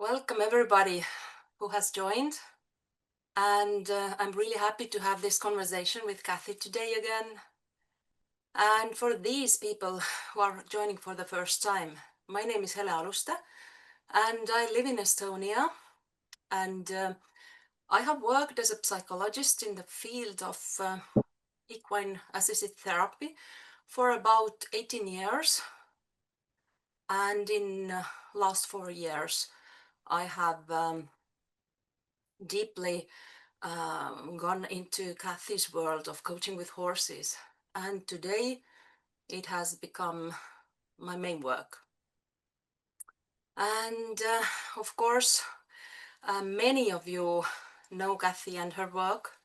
Welcome everybody who has joined, and I'm really happy to have this conversation with Kathy today again. And for these people who are joining for the first time, my name is Hele Aluste, and I live in Estonia, and I have worked as a psychologist in the field of equine assisted therapy for about 18 years, and in last 4 years I have deeply gone into Kathy's world of coaching with horses, and today it has become my main work. And of course, many of you know Kathy and her work,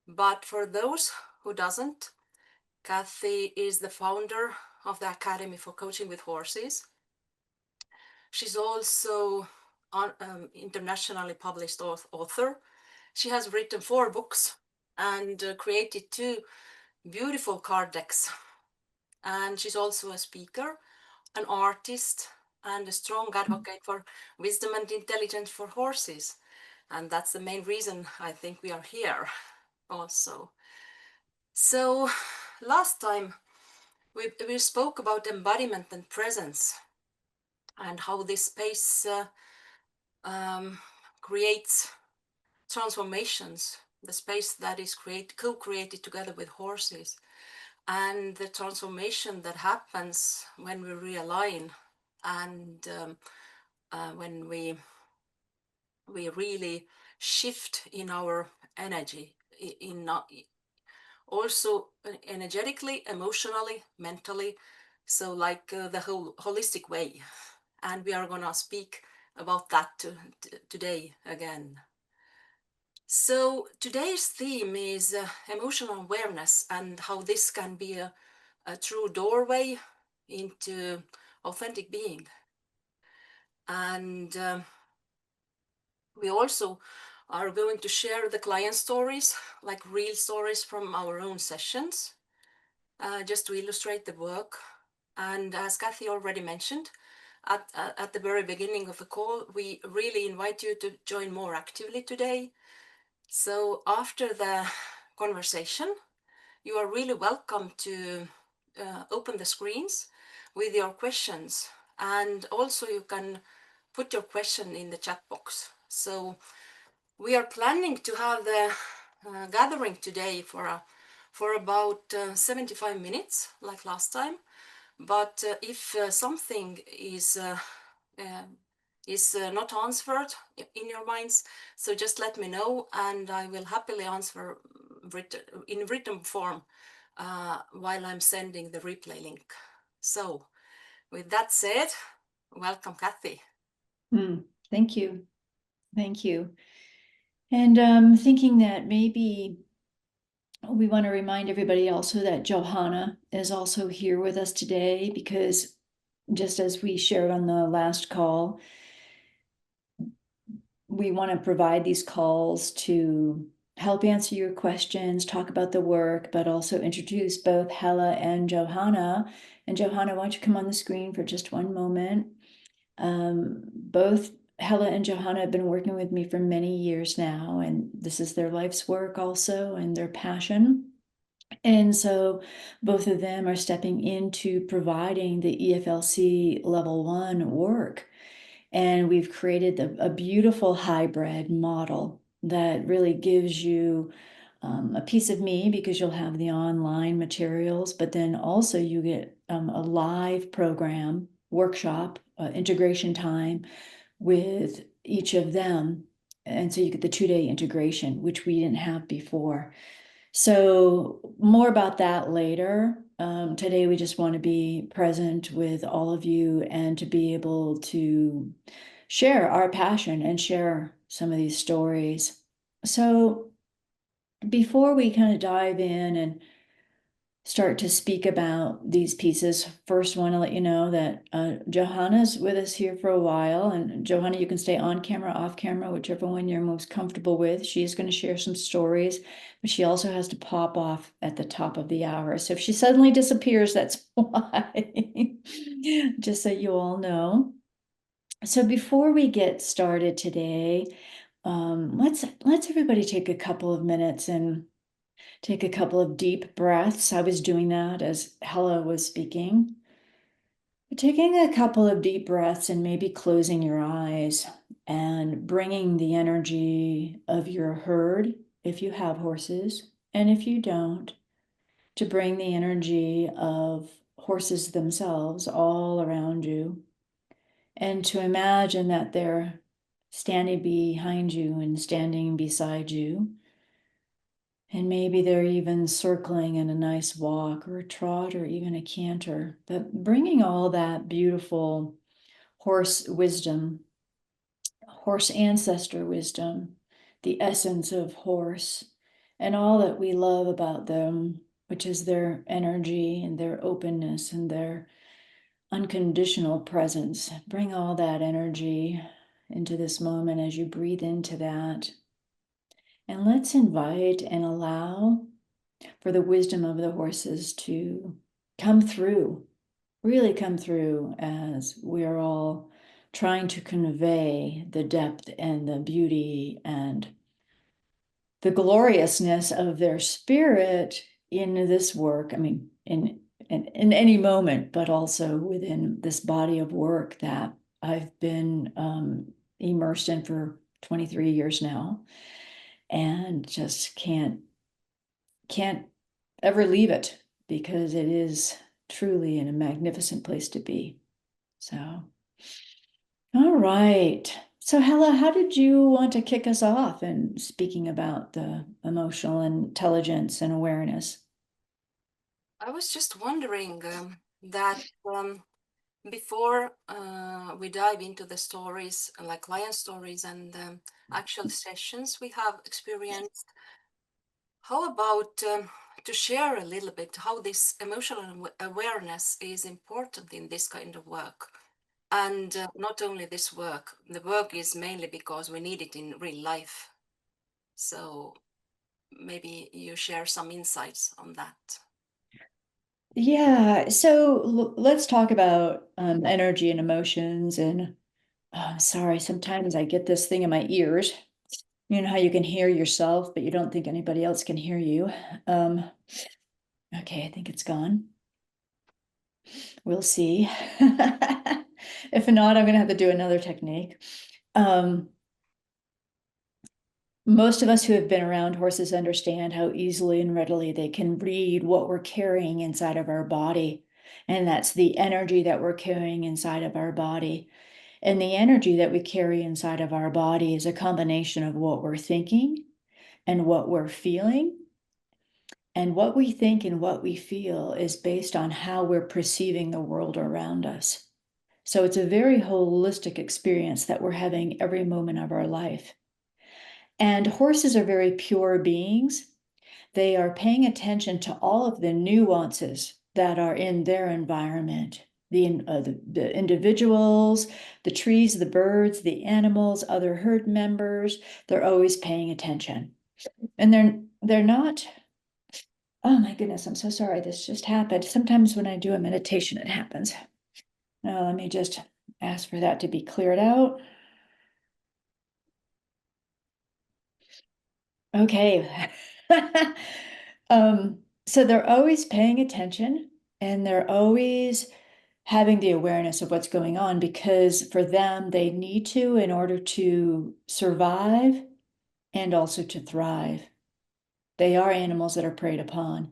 but for those who doesn't, Kathy is the founder of the Academy for Coaching with Horses. She's also an internationally published author. She has written 4 books and created 2 beautiful card decks. And she's also a speaker, an artist, and a strong advocate for wisdom and intelligence for horses. And that's the main reason I think we are here also. So last time we spoke about embodiment and presence and how this space creates transformations, the space that is co-created together with horses, and the transformation that happens when we realign and when we really shift in our energy, also energetically, emotionally, mentally, so like the whole holistic way. And we are going to speak about that today again. So today's theme is emotional awareness and how this can be a true doorway into authentic being. And we also are going to share the client stories, like real stories from our own sessions, just to illustrate the work. And as Kathy already mentioned, at the very beginning of the call, we really invite you to join more actively today. So after the conversation, you are really welcome to open the screens with your questions, and also you can put your question in the chat box. So we are planning to have the gathering today for about 75 minutes, like last time. But if something is not answered in your minds, so just let me know, and I will happily answer in written form while I'm sending the replay link. So with that said, welcome, Kathy. Thank you. Thank you. And thinking that maybe we want to remind everybody also that Johanna is also here with us today, because just as we shared on the last call, we want to provide these calls to help answer your questions, talk about the work, but also introduce both Hella and Johanna. And Johanna, why don't you come on the screen for just one moment? Both Hella and Johanna have been working with me for many years now, and this is their life's work also and their passion. And so both of them are stepping into providing the EFLC level 1 work. And we've created a beautiful hybrid model that really gives you a piece of me, because you'll have the online materials, but then also you get a live program, workshop, integration time with each of them. And so you get the 2-day integration, which we didn't have before. So more about that later. Today, we just want to be present with all of you and to be able to share our passion and share some of these stories. So before we kind of dive in and start to speak about these pieces, first want to let you know that Johanna's with us here for a while. And Johanna, you can stay on camera, off camera, whichever one you're most comfortable with. She's going to share some stories, but she also has to pop off at the top of the hour. So if she suddenly disappears, that's why, just so you all know. So before we get started today, let's everybody take a couple of minutes and take a couple of deep breaths. I was doing that as Hella was speaking. Taking a couple of deep breaths and maybe closing your eyes and bringing the energy of your herd, if you have horses, and if you don't, to bring the energy of horses themselves all around you, and to imagine that they're standing behind you and standing beside you. And maybe they're even circling in a nice walk or a trot or even a canter, but bringing all that beautiful horse wisdom, horse ancestor wisdom, the essence of horse, and all that we love about them, which is their energy and their openness and their unconditional presence. Bring all that energy into this moment as you breathe into that. And let's invite and allow for the wisdom of the horses to come through, really come through, as we are all trying to convey the depth and the beauty and the gloriousness of their spirit in this work. I mean, in any moment, but also within this body of work that I've been immersed in for 23 years now, and just can't ever leave it, because it is truly in a magnificent place to be. So, all right. So, Hella, how did you want to kick us off in speaking about the emotional intelligence and awareness? I was just wondering that before we dive into the stories, like client stories and actual sessions we have experienced, how about to share a little bit how this emotional awareness is important in this kind of work? And not only this work, the work is mainly because we need it in real life. So maybe you share some insights on that. Yeah, so let's talk about energy and emotions. And sorry, sometimes I get this thing in my ears. You know how you can hear yourself, but you don't think anybody else can hear you. Um, okay, I think it's gone. We'll see. If not, I'm gonna have to do another technique. Most of us who have been around horses understand how easily and readily they can read what we're carrying inside of our body. And that's the energy that we're carrying inside of our body. And the energy that we carry inside of our body is a combination of what we're thinking and what we're feeling. And what we think and what we feel is based on how we're perceiving the world around us. So it's a very holistic experience that we're having every moment of our life. And horses are very pure beings. They are paying attention to all of the nuances that are in their environment. The individuals, the trees, the birds, the animals, other herd members, they're always paying attention. And they're not, oh my goodness, I'm so sorry, this just happened. Sometimes when I do a meditation, it happens. Now, let me just ask for that to be cleared out. Okay. So they're always paying attention, and they're always having the awareness of what's going on, because for them, they need to in order to survive and also to thrive. They are animals that are preyed upon.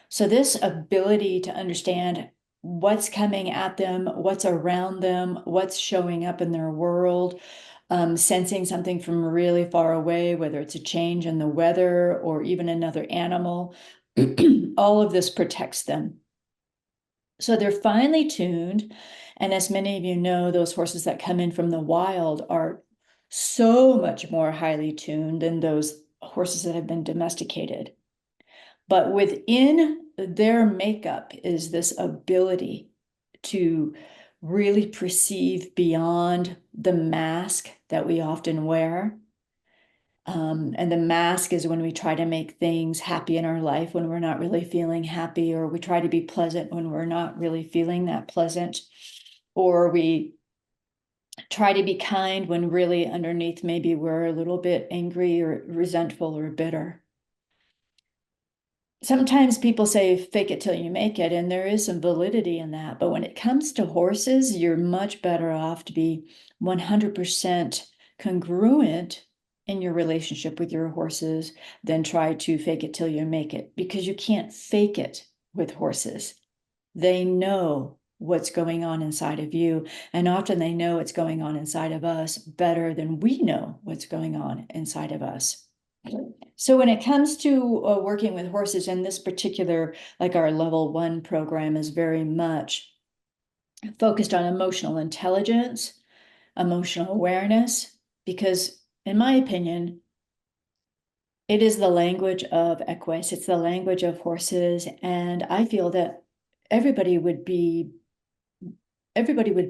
So this ability to understand what's coming at them, what's around them, what's showing up in their world, sensing something from really far away, whether it's a change in the weather or even another animal, all of this protects them. So they're finely tuned. And as many of you know, those horses that come in from the wild are so much more highly tuned than those horses that have been domesticated. But within their makeup is this ability to really perceive beyond the mask that we often wear. And the mask is when we try to make things happy in our life when we're not really feeling happy, or we try to be pleasant when we're not really feeling that pleasant, or we try to be kind when really underneath maybe we're a little bit angry or resentful or bitter. Sometimes people say fake it till you make it, and there is some validity in that. But when it comes to horses, you're much better off to be 100% congruent in your relationship with your horses than try to fake it till you make it, because you can't fake it with horses. They know what's going on inside of you, and often they know what's going on inside of us better than we know what's going on inside of us. So when it comes to working with horses, in this particular, like our level 1 program is very much focused on emotional intelligence, emotional awareness, because in my opinion, it is the language of equus, it's the language of horses, and I feel that everybody would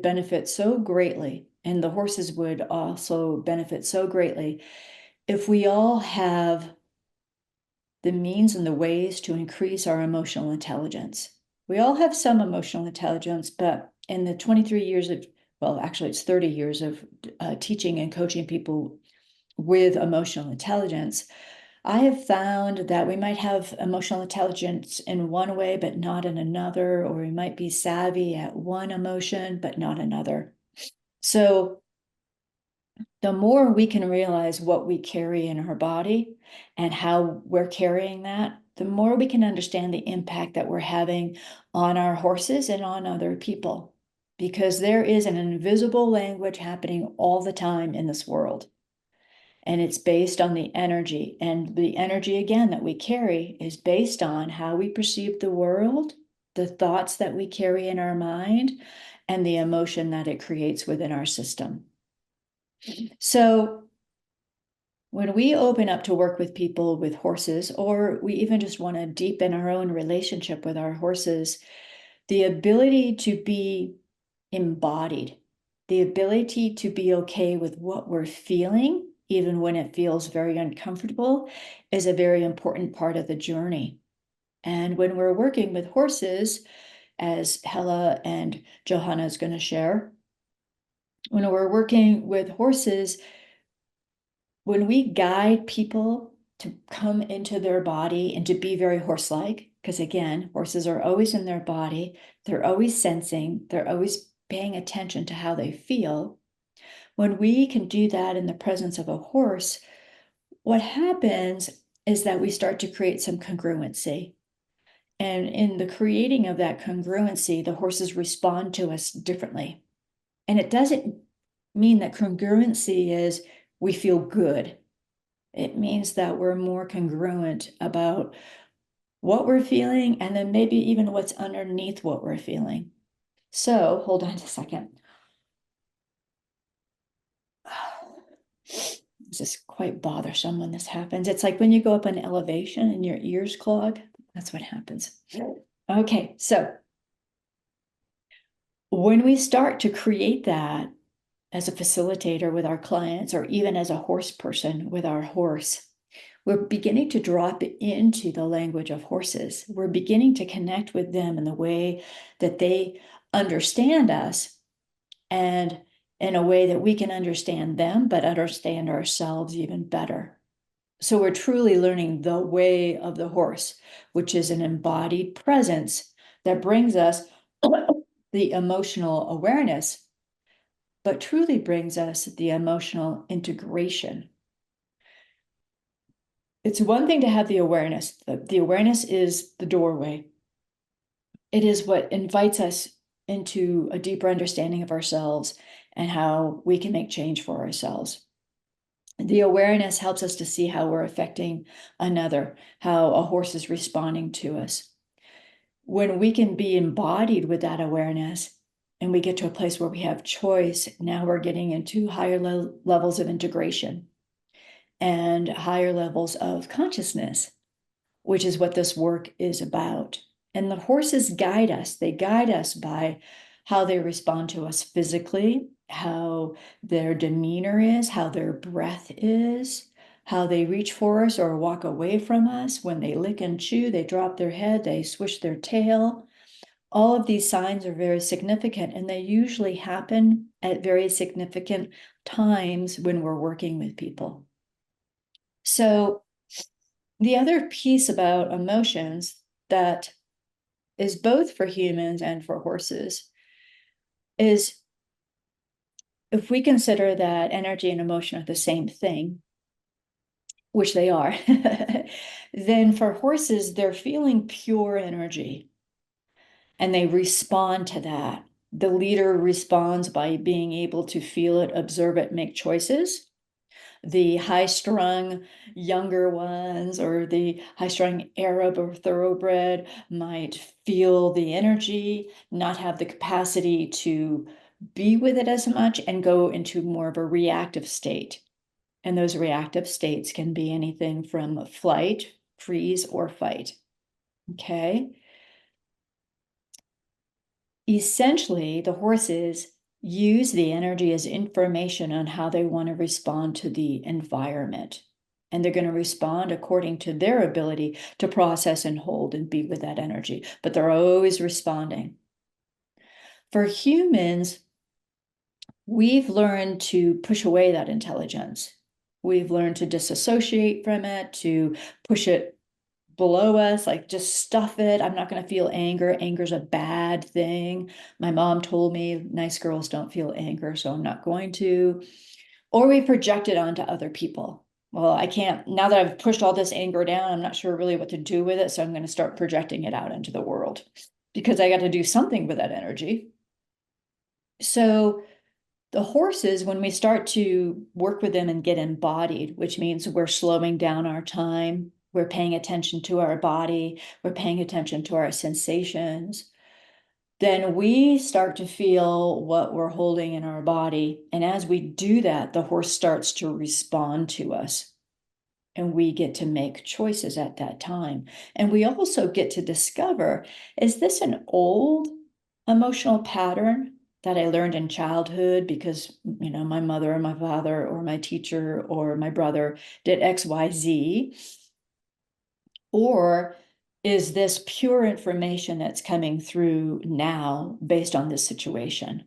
benefit so greatly, and the horses would also benefit so greatly if we all have the means and the ways to increase our emotional intelligence. We all have some emotional intelligence, but in the 23 years of, well, actually, it's 30 years of teaching and coaching people with emotional intelligence, I have found that we might have emotional intelligence in one way, but not in another, or we might be savvy at one emotion, but not another. So the more we can realize what we carry in our body and how we're carrying that, the more we can understand the impact that we're having on our horses and on other people. Because there is an invisible language happening all the time in this world. And it's based on the energy. And the energy, again, that we carry is based on how we perceive the world, the thoughts that we carry in our mind, and the emotion that it creates within our system. So when we open up to work with people with horses, or we even just want to deepen our own relationship with our horses, the ability to be embodied, the ability to be okay with what we're feeling, even when it feels very uncomfortable, is a very important part of the journey. And when we're working with horses, as Hella and Johanna is going to share, when we're working with horses, when we guide people to come into their body and to be very horse-like, because again, horses are always in their body, they're always sensing, they're always paying attention to how they feel. When we can do that in the presence of a horse, what happens is that we start to create some congruency. And in the creating of that congruency, the horses respond to us differently. And it doesn't mean that congruency is we feel good. It means that we're more congruent about what we're feeling and then maybe even what's underneath what we're feeling. So hold on a second. This is quite bothersome when this happens. It's like when you go up an elevation and your ears clog. That's what happens. Okay, so when we start to create that as a facilitator with our clients, or even as a horse person with our horse, we're beginning to drop into the language of horses. We're beginning to connect with them in the way that they understand us, and in a way that we can understand them, but understand ourselves even better. So we're truly learning the way of the horse, which is an embodied presence that brings us the emotional awareness, but truly brings us the emotional integration. It's one thing to have the awareness. The awareness is the doorway. It is what invites us into a deeper understanding of ourselves and how we can make change for ourselves. The awareness helps us to see how we're affecting another, how a horse is responding to us. When we can be embodied with that awareness and we get to a place where we have choice, now we're getting into higher levels of integration and higher levels of consciousness, which is what this work is about. And the horses guide us. They guide us by how they respond to us physically, how their demeanor is, how their breath is, how they reach for us or walk away from us. When they lick and chew, they drop their head, they swish their tail. all of these signs are very significant, and they usually happen at very significant times when we're working with people. So the other piece about emotions that is both for humans and for horses is, if we consider that energy and emotion are the same thing, which they are, then for horses, they're feeling pure energy and they respond to that. The leader responds by being able to feel it, observe it, make choices. The high-strung younger ones or the high-strung Arab or thoroughbred might feel the energy, not have the capacity to be with it as much, and go into more of a reactive state. And those reactive states can be anything from flight, freeze, or fight. Okay. Essentially, the horses use the energy as information on how they want to respond to the environment. And they're going to respond according to their ability to process and hold and be with that energy. But they're always responding. For humans, we've learned to push away that intelligence. We've learned to disassociate from it, to push it below us, like just stuff it. I'm not going to feel anger. Anger's a bad thing. My mom told me nice girls don't feel anger, so I'm not going to. Or we project it onto other people. Well, I can't, now that I've pushed all this anger down, I'm not sure really what to do with it, so I'm going to start projecting it out into the world because I got to do something with that energy. So the horses, when we start to work with them and get embodied, which means we're slowing down our time, we're paying attention to our body, we're paying attention to our sensations, then we start to feel what we're holding in our body. And as we do that, the horse starts to respond to us. And we get to make choices at that time. And we also get to discover, is this an old emotional pattern that I learned in childhood because, my mother or my father or my teacher or my brother did X, Y, Z? Or is this pure information that's coming through now based on this situation?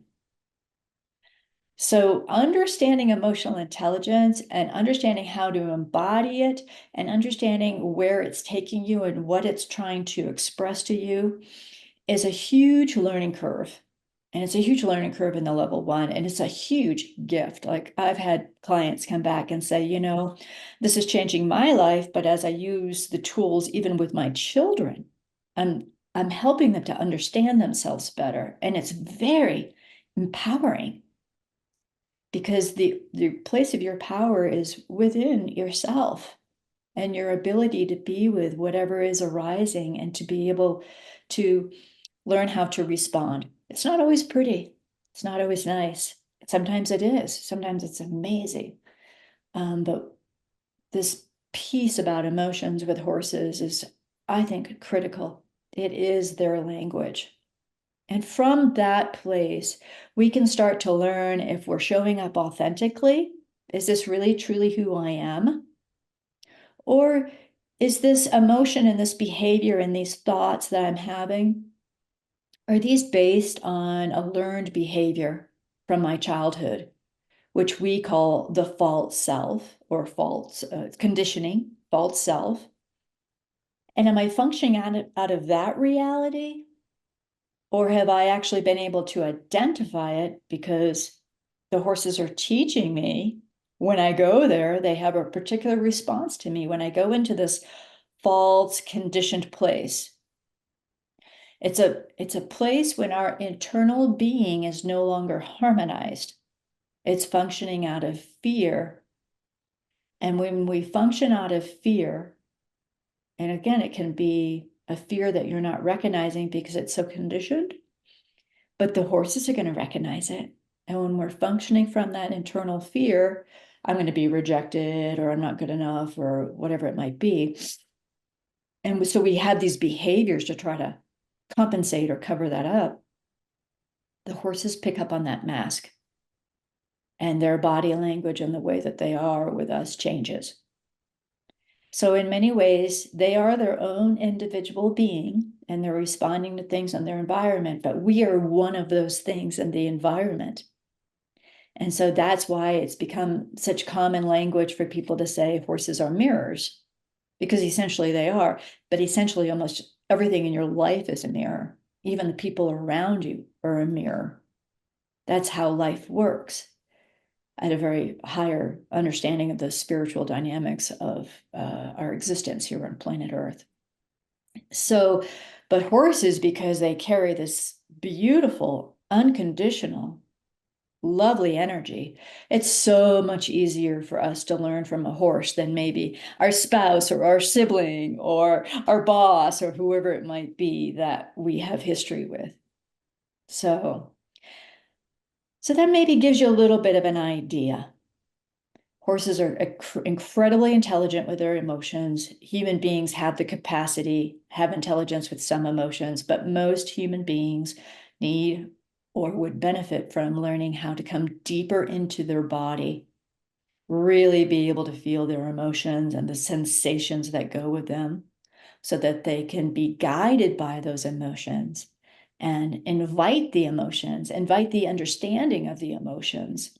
So understanding emotional intelligence and understanding how to embody it and understanding where it's taking you and what it's trying to express to you is a huge learning curve. And it's a huge learning curve in the level 1, and it's a huge gift. Like I've had clients come back and say, this is changing my life, but as I use the tools, even with my children, I'm helping them to understand themselves better. And it's very empowering because the place of your power is within yourself and your ability to be with whatever is arising and to be able to learn how to respond. It's not always pretty. It's not always nice. Sometimes it is. Sometimes it's amazing. But this piece about emotions with horses is, I think, critical. It is their language. And from that place, we can start to learn if we're showing up authentically. Is this really truly who I am? Or is this emotion and this behavior and these thoughts that I'm having, are these based on a learned behavior from my childhood, which we call the false self or false conditioning, false self? And am I functioning out of that reality? Or have I actually been able to identify it because the horses are teaching me when I go there, they have a particular response to me when I go into this false conditioned place. It's a place when our internal being is no longer harmonized. It's functioning out of fear. And when we function out of fear, and again, it can be a fear that you're not recognizing because it's so conditioned, but the horses are going to recognize it. And when we're functioning from that internal fear, I'm going to be rejected or I'm not good enough or whatever it might be. And so we have these behaviors to try to compensate or cover that up. The horses pick up on that mask and their body language and the way that they are with us changes. So in many ways, they are their own individual being, and they're responding to things in their environment, but we are one of those things in the environment. And so that's why it's become such common language for people to say horses are mirrors, because essentially they are, but essentially almost everything in your life is a mirror. Even the people around you are a mirror. That's how life works at a very higher understanding of the spiritual dynamics of our existence here on planet Earth. So, but horses, because they carry this beautiful, unconditional, lovely energy, it's so much easier for us to learn from a horse than maybe our spouse or our sibling or our boss or whoever it might be that we have history with. So that maybe gives you a little bit of an idea. Horses are incredibly intelligent with their emotions. Human beings have the capacity, have intelligence with some emotions, but most human beings need or would benefit from learning how to come deeper into their body, really be able to feel their emotions and the sensations that go with them so that they can be guided by those emotions and invite the emotions, invite the understanding of the emotions,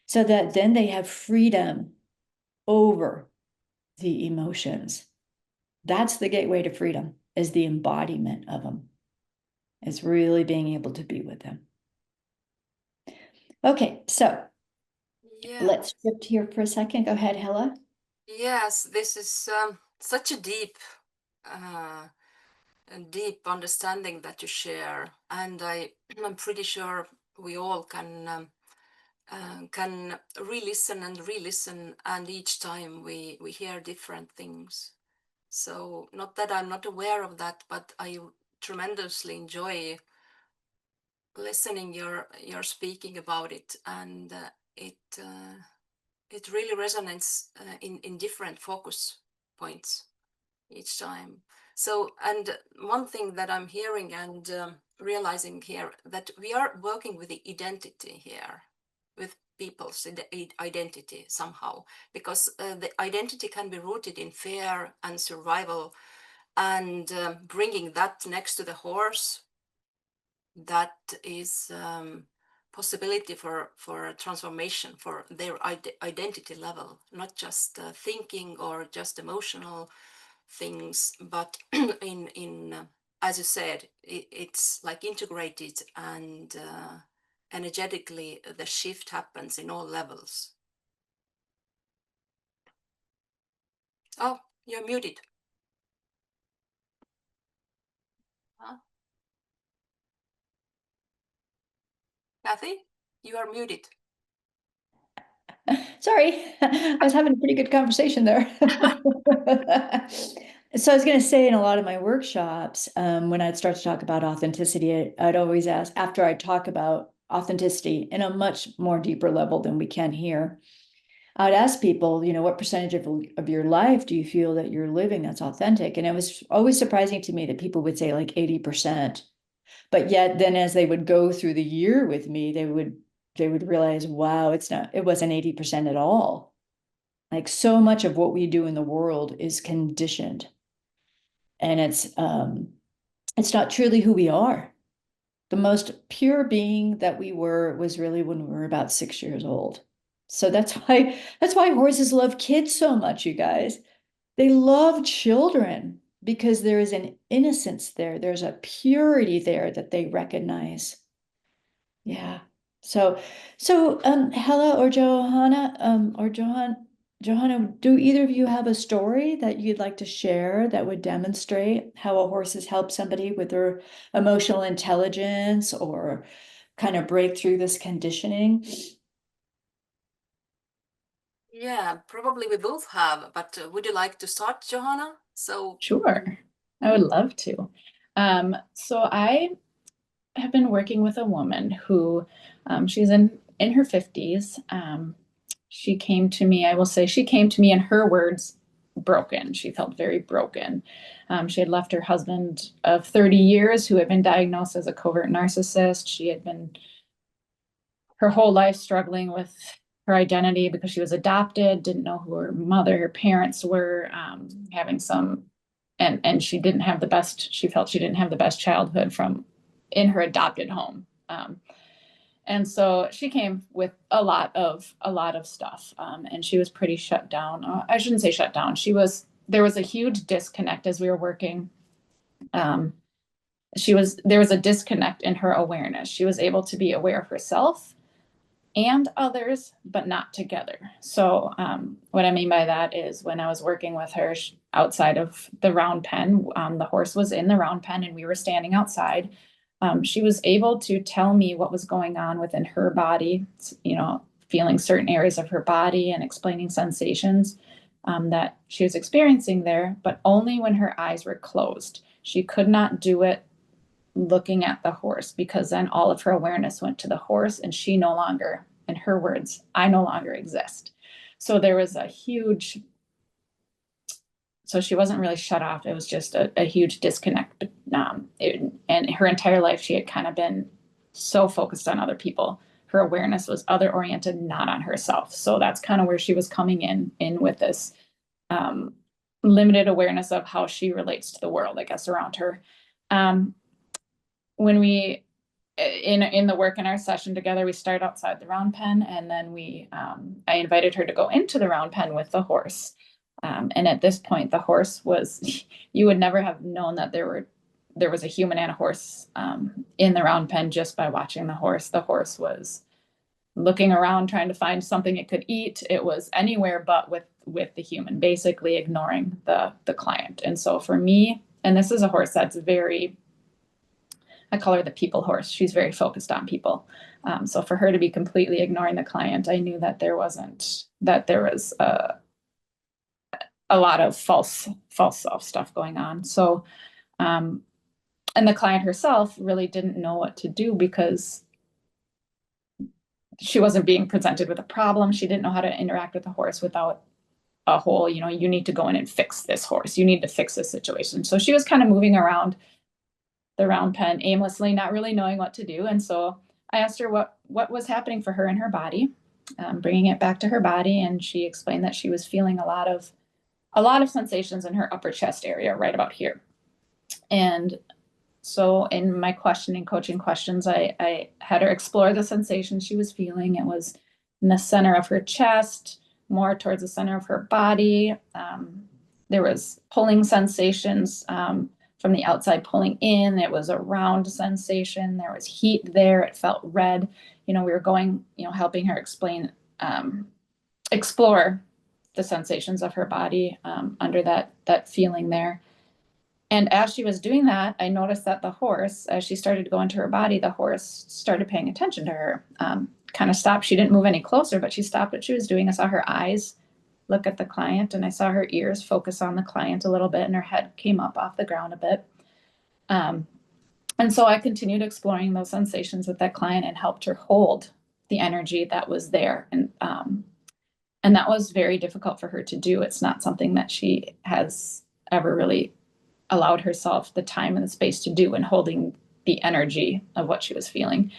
so that then they have freedom over the emotions. That's the gateway to freedom, is the embodiment of them. It's really being able to be with them. Okay, so Yeah. let's shift here for a second. Go ahead, Hella. Yes, this is such a uh, deep understanding that you share, and I'm pretty sure we all can re-listen and re-listen, and each time we hear different things. So not that I'm not aware of that, but I tremendously enjoy listening your speaking about it, and it really resonates in different focus points each time. So, and one thing that I'm hearing and realizing here, that we are working with the identity here, with people's identity somehow, because the identity can be rooted in fear and survival, and bringing that next to the horse, that is possibility for transformation for their identity level, not just thinking or just emotional things, but in as you said, it's like integrated, and energetically the shift happens in all levels. Oh, you're muted. Huh? Kathy, you are muted. Sorry, I was having a pretty good conversation there. So I was going to say, in a lot of my workshops, when I'd start to talk about authenticity, I'd always ask, after I talk about authenticity in a much more deeper level than we can here, I'd ask people, what percentage of your life do you feel that you're living that's authentic? And it was always surprising to me that people would say like 80%. But yet then as they would go through the year with me, they would realize, wow, it wasn't 80% at all. Like, so much of what we do in the world is conditioned, and it's not truly who we are. The most pure being that we were was really when we were about 6 years old. So that's why horses love kids so much, you guys. They love children because there is an innocence there. There's a purity there that they recognize. Yeah. So Hella or Johanna, or Johanna, do either of you have a story that you'd like to share that would demonstrate how a horse has helped somebody with their emotional intelligence or kind of break through this conditioning? Yeah, probably we both have, but would you like to start, Johanna? So Sure, I would love to. So I have been working with a woman who, she's in her 50s. She came to me, I will say, she came to me in her words, broken. She felt very broken. She had left her husband of 30 years who had been diagnosed as a covert narcissist. She had been her whole life struggling with her identity because she was adopted, didn't know who her mother, her parents were, having some and she didn't have the best, she felt she didn't have the best childhood from in her adopted home. And so she came with a lot of stuff, and she was pretty shut down. I shouldn't say shut down. There was a huge disconnect as we were working. There was a disconnect in her awareness. She was able to be aware of herself and others, but not together. So what I mean by that is when I was working with her outside of the round pen, the horse was in the round pen and we were standing outside. She was able to tell me what was going on within her body, feeling certain areas of her body and explaining sensations that she was experiencing there, but only when her eyes were closed. She could not do it looking at the horse, because then all of her awareness went to the horse and she no longer, in her words, I no longer exist. So there was so she wasn't really shut off. It was just a huge disconnect. And her entire life, she had kind of been so focused on other people. Her awareness was other oriented, not on herself. So that's kind of where she was coming in with this limited awareness of how she relates to the world, I guess, around her. When we, in the work in our session together, we started outside the round pen, and then I invited her to go into the round pen with the horse. And at this point, the horse was, you would never have known that there was a human and a horse in the round pen just by watching the horse. The horse was looking around, trying to find something it could eat. It was anywhere but with the human, basically ignoring the client. And so for me, and this is a horse that's I call her the people horse. She's very focused on people. So for her to be completely ignoring the client, I knew that there was a lot of false self stuff going on. So, and the client herself really didn't know what to do, because she wasn't being presented with a problem. She didn't know how to interact with the horse without a whole, you need to go in and fix this horse. You need to fix this situation. So she was kind of moving around the round pen aimlessly, not really knowing what to do. And so I asked her what was happening for her in her body, bringing it back to her body. And she explained that she was feeling a lot of sensations in her upper chest area, right about here. And so in my coaching questions, I had her explore the sensation she was feeling. It was in the center of her chest, more towards the center of her body. There was pulling sensations from the outside pulling in. It was a round sensation. There was heat there. It felt red. We were going, helping her explore the sensations of her body under that feeling there. And as she was doing that, I noticed that the horse, as she started to go into her body, the horse started paying attention to her, kind of stopped. She didn't move any closer, but she stopped what she was doing. I saw her eyes look at the client, and I saw her ears focus on the client a little bit, and her head came up off the ground a bit. And so I continued exploring those sensations with that client and helped her hold the energy that was there. And that was very difficult for her to do. It's not something that she has ever really allowed herself the time and the space to do, in holding the energy of what she was feeling.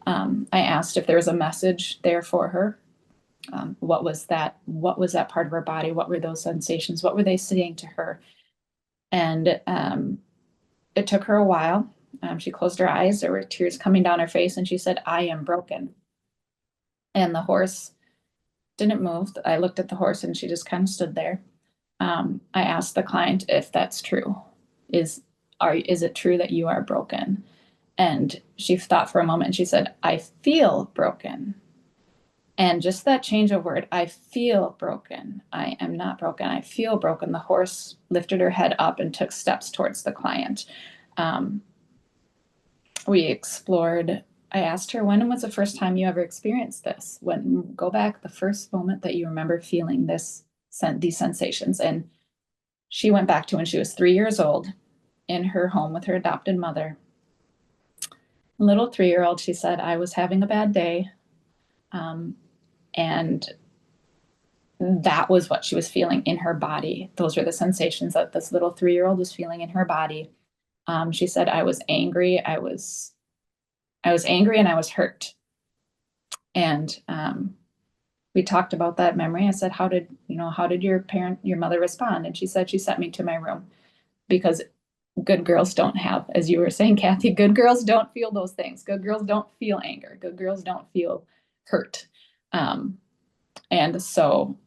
I asked if there was a message there for her. What was that part of her body? What were those sensations? What were they saying to her? And it took her a while. She closed her eyes. There were tears coming down her face, and she said, "I am broken." And the horse didn't move. I looked at the horse, and she just kind of stood there. I asked the client if that's true. Is it true that you are broken? And she thought for a moment, and she said, "I feel broken." And just that change of word, I feel broken. I am not broken. I feel broken. The horse lifted her head up and took steps towards the client. We explored. I asked her, when was the first time you ever experienced this? Go back the first moment that you remember feeling these sensations. And she went back to when she was 3 years old, in her home with her adopted mother. Little 3-year-old, she said, "I was having a bad day." And that was what she was feeling in her body. Those were the sensations that this little 3-year-old was feeling in her body. She said, "I was angry. I was angry and I was hurt." And we talked about that memory. I said, how did your mother respond? And she said, she sent me to my room. because good girls don't have, as you were saying, Kathy, good girls don't feel those things. Good girls don't feel anger. Good girls don't feel hurt. And so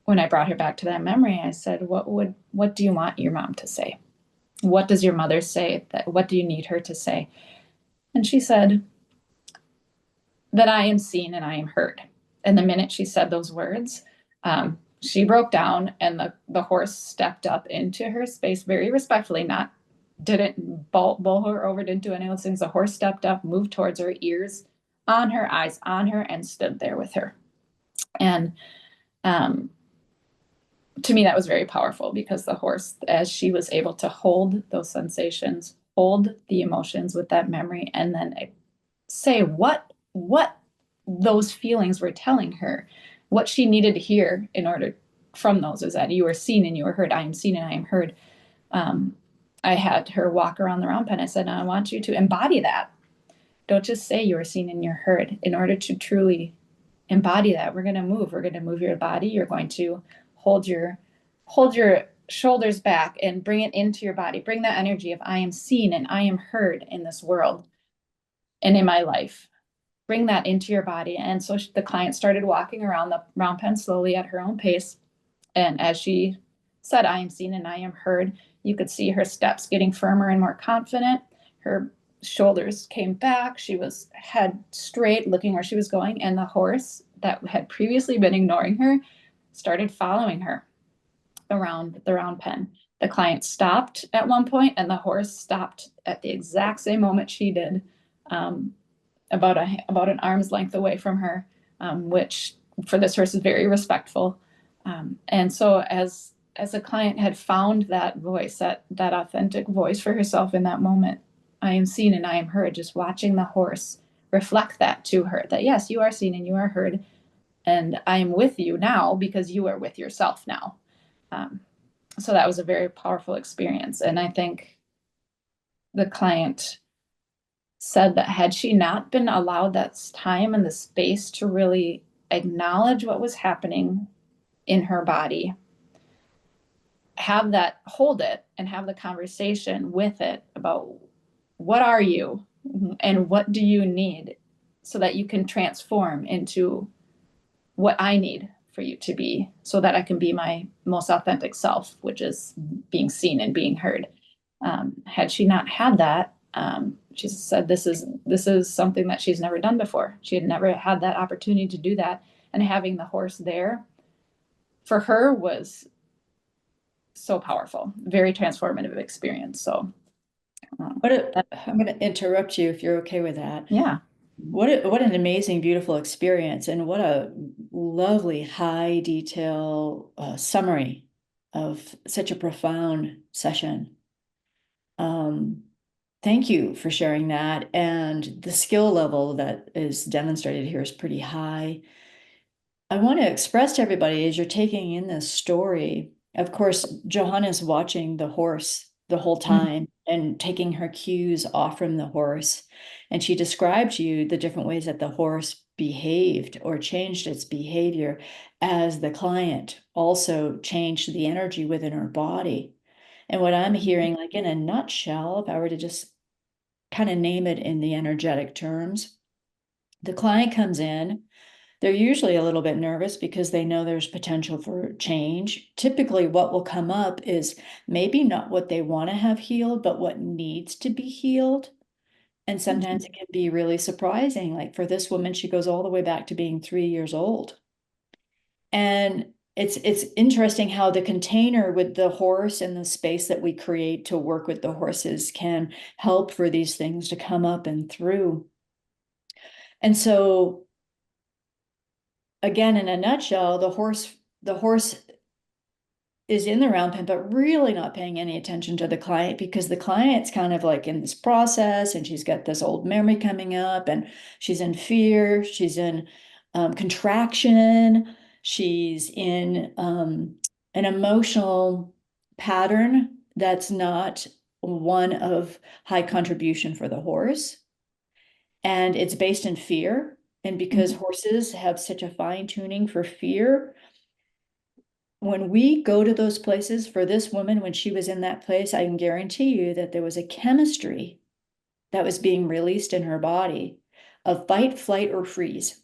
when I brought her back to that memory, I said, what do you want your mom to say? What does your mother say? What do you need her to say? And she said that I am seen and I am heard. And the minute she said those words, she broke down, and the horse stepped up into her space very respectfully, didn't bowl her over, didn't do any of those things. The horse stepped up, moved towards her, ears on her, eyes on her, and stood there with her. And to me, that was very powerful, because the horse, as she was able to hold those sensations, hold the emotions with that memory, and then say what those feelings were telling her, what she needed to hear in order from those is that you are seen and you are heard. I am seen and I am heard. I had her walk around the round pen. I said, I want you to embody that. Don't just say you are seen and you're heard. In order to truly embody that, we're going to move. We're going to move your body. You're going to hold your shoulders back and bring it into your body. Bring that energy of I am seen and I am heard in this world and in my life. Bring that into your body. And so the client started walking around the round pen slowly at her own pace. And as she said, I am seen and I am heard, you could see her steps getting firmer and more confident. Her shoulders came back. She was head straight, looking where she was going. And the horse that had previously been ignoring her started following her around the round pen. The client stopped at one point, and the horse stopped at the exact same moment she did, about an arm's length away from her, which for this horse is very respectful. And so as a client had found that voice, that authentic voice for herself in that moment, I am seen and I am heard, just watching the horse reflect that to her, that yes, you are seen and you are heard, and I am with you now because you are with yourself now. So that was a very powerful experience. And I think the client said that had she not been allowed that time and the space to really acknowledge what was happening in her body, hold it and have the conversation with it about what are you and what do you need, so that you can transform into what I need for you to be, so that I can be my most authentic self, which is being seen and being heard. Had she not had that, she said this is something that she's never done before. She had never had that opportunity to do that. And having the horse there for her was so powerful, very transformative experience. So I'm going to interrupt you if you're okay with that. yeah. What an amazing, beautiful experience, and what a lovely high detail summary of such a profound session. Thank you for sharing that. And the skill level that is demonstrated here is pretty high. I want to express to everybody, as you're taking in this story, of course, Johanna's watching the horse the whole time and taking her cues off from the horse. And she described to you the different ways that the horse behaved or changed its behavior as the client also changed the energy within her body. And what I'm hearing, like in a nutshell, if I were to just kind of name it in the energetic terms, the client comes in, they're usually a little bit nervous because they know there's potential for change. Typically, what will come up is maybe not what they want to have healed, but what needs to be healed. And sometimes it can be really surprising. Like for this woman, she goes all the way back to being 3 years old. And it's interesting how the container with the horse and the space that we create to work with the horses can help for these things to come up and through. And so again, in a nutshell, the horse is in the round pen, but really not paying any attention to the client, because the client's kind of like in this process, and she's got this old memory coming up, and she's in fear, she's in contraction, she's in an emotional pattern that's not one of high contribution for the horse. And it's based in fear. And because horses have such a fine tuning for fear, when we go to those places, for this woman, when she was in that place, I can guarantee you that there was a chemistry that was being released in her body of fight, flight, or freeze,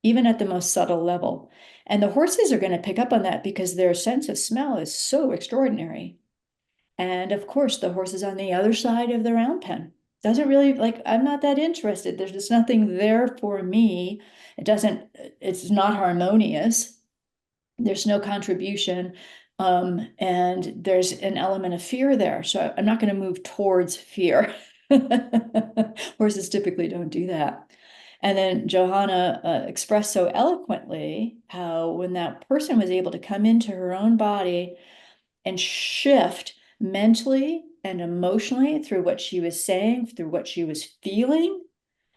even at the most subtle level. And the horses are going to pick up on that because their sense of smell is so extraordinary. And of course, the horse is on the other side of the round pen. Doesn't really, like, I'm not that interested. There's just nothing there for me. It's not harmonious. There's no contribution. And there's an element of fear there. So I'm not going to move towards fear. Horses typically don't do that. And then Johanna expressed so eloquently how when that person was able to come into her own body and shift mentally and emotionally through what she was saying, through what she was feeling,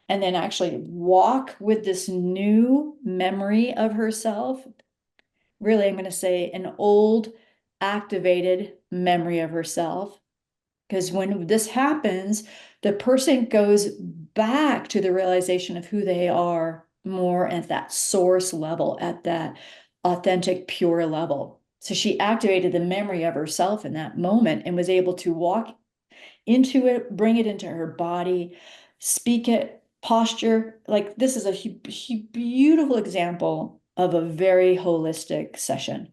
and then actually walk with this new memory of herself. Really, I'm going to say an old activated memory of herself. Because when this happens, the person goes back to the realization of who they are more at that source level, at that authentic, pure level. So she activated the memory of herself in that moment and was able to walk into it, bring it into her body, speak it, posture. Like, this is a beautiful example of a very holistic session.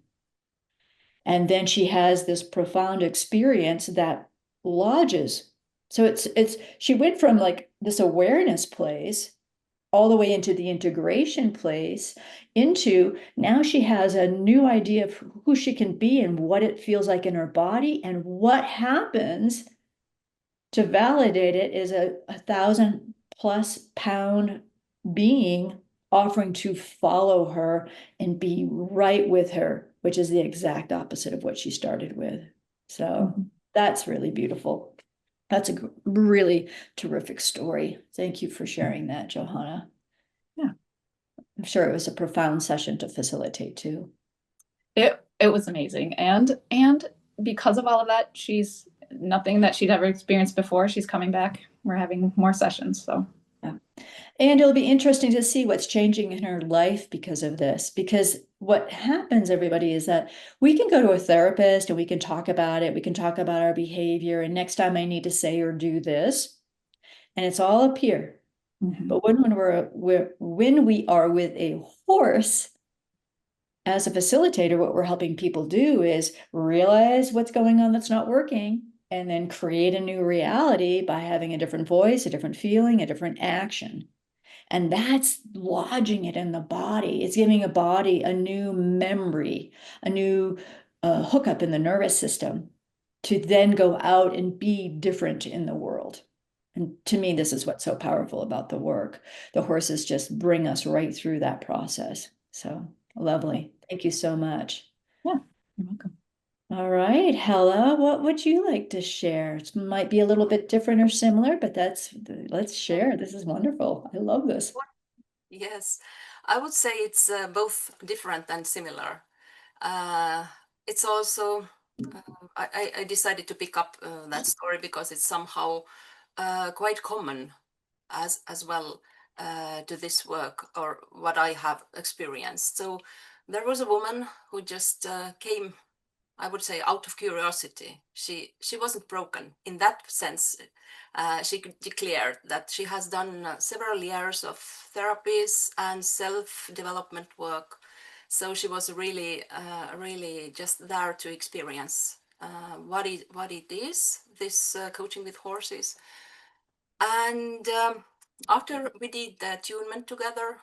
And then she has this profound experience that lodges. So she went from like this awareness place all the way into the integration place, into now she has a new idea of who she can be and what it feels like in her body. And what happens to validate it is a 1,000+ pound being offering to follow her and be right with her, which is the exact opposite of what she started with. So that's really beautiful. That's a really terrific story. Thank you for sharing that, Johanna. Yeah. I'm sure it was a profound session to facilitate too. It was amazing. And because of all of that, she's nothing that she'd ever experienced before. She's coming back. We're having more sessions. So yeah. And it'll be interesting to see what's changing in her life because of this. Because what happens, everybody, is that we can go to a therapist and we can talk about it. We can talk about our behavior. And next time I need to say or do this. And it's all up here. But when we are with a horse, as a facilitator, what we're helping people do is realize what's going on that's not working, and then create a new reality by having a different voice, a different feeling, a different action. And that's lodging it in the body. It's giving a body a new memory, a new hookup in the nervous system to then go out and be different in the world. And to me, this is what's so powerful about the work. The horses just bring us right through that process. So lovely. Thank you so much. yeah, you're welcome. All right, Hella, what would you like to share? It might be a little bit different or similar, but let's share. This is wonderful. I love this. Yes, I would say it's both different and similar. It's also, I decided to pick up that story because it's somehow quite common as well to this work or what I have experienced. So there was a woman who just came, I would say, out of curiosity. She wasn't broken in that sense. She declared that she has done several years of therapies and self-development work. So she was really, really just there to experience what it is, this coaching with horses. And after we did the attunement together,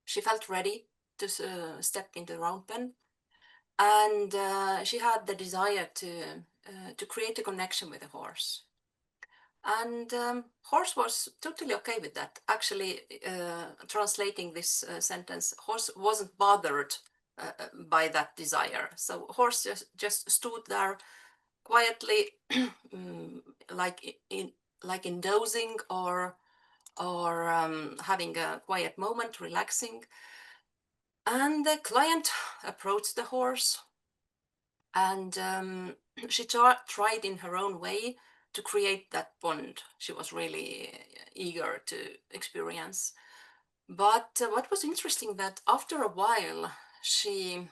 she felt ready to step into the round pen. And she had the desire to create a connection with the horse. And horse was totally okay with that. Actually, translating this sentence, horse wasn't bothered by that desire. So horse just stood there quietly, like in dozing or having a quiet moment, relaxing. And the client approached the horse, and she tried in her own way to create that bond she was really eager to experience. But what was interesting that after a while, she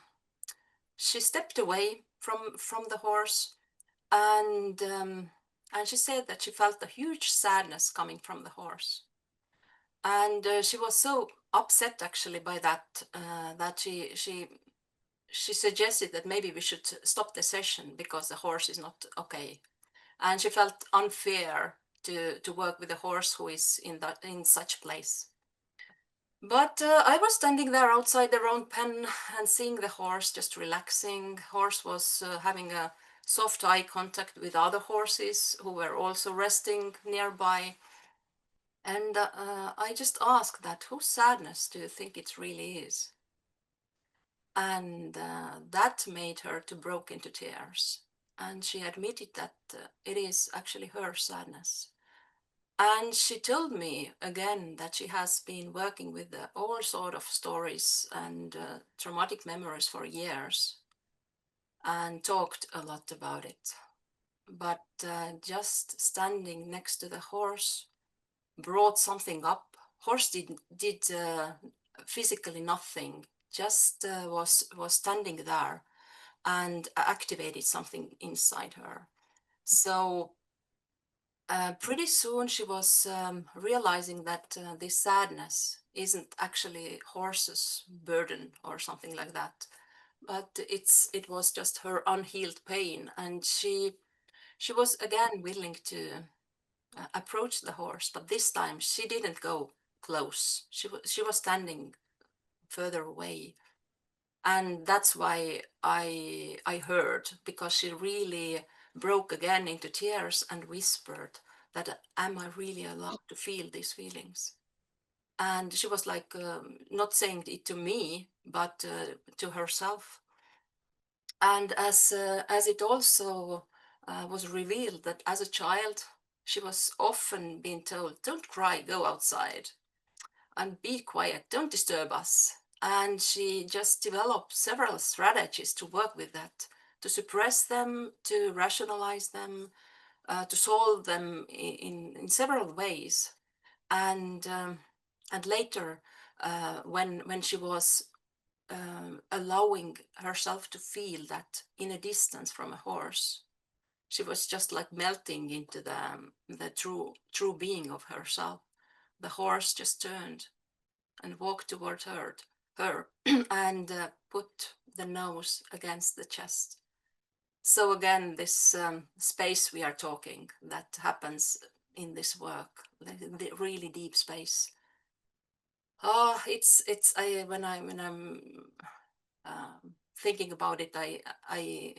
she stepped away from the horse, and she said that she felt a huge sadness coming from the horse. And she was so upset actually by that, that she suggested that maybe we should stop the session because the horse is not okay. And she felt unfair to work with a horse who is in such place. But I was standing there outside the round pen and seeing the horse just relaxing. Horse was having a soft eye contact with other horses who were also resting nearby. And I just asked that, whose sadness do you think it really is? And that made her to break into tears. And she admitted that it is actually her sadness. And she told me again that she has been working with all sort of stories and traumatic memories for years and talked a lot about it. But just standing next to the horse brought something up. Horse did physically nothing, just was standing there and activated something inside her. So pretty soon she was realizing that this sadness isn't actually horse's burden or something like that, but it was just her unhealed pain, and she was again willing to approach the horse, but this time she didn't go close. She was standing further away, and that's why I heard, because she really broke again into tears and whispered that, am I really allowed to feel these feelings? And she was like not saying it to me, but to herself. And as it also was revealed that as a child she was often being told, don't cry, go outside and be quiet, don't disturb us. And she just developed several strategies to work with that, to suppress them, to rationalize them, to solve them in several ways. And later, when she was allowing herself to feel that in a distance from a horse, she was just like melting into the true being of herself. The horse just turned and walked toward her and put the nose against the chest. So again, this space we are talking that happens in this work, the really deep space. Oh, it's when I'm thinking about it,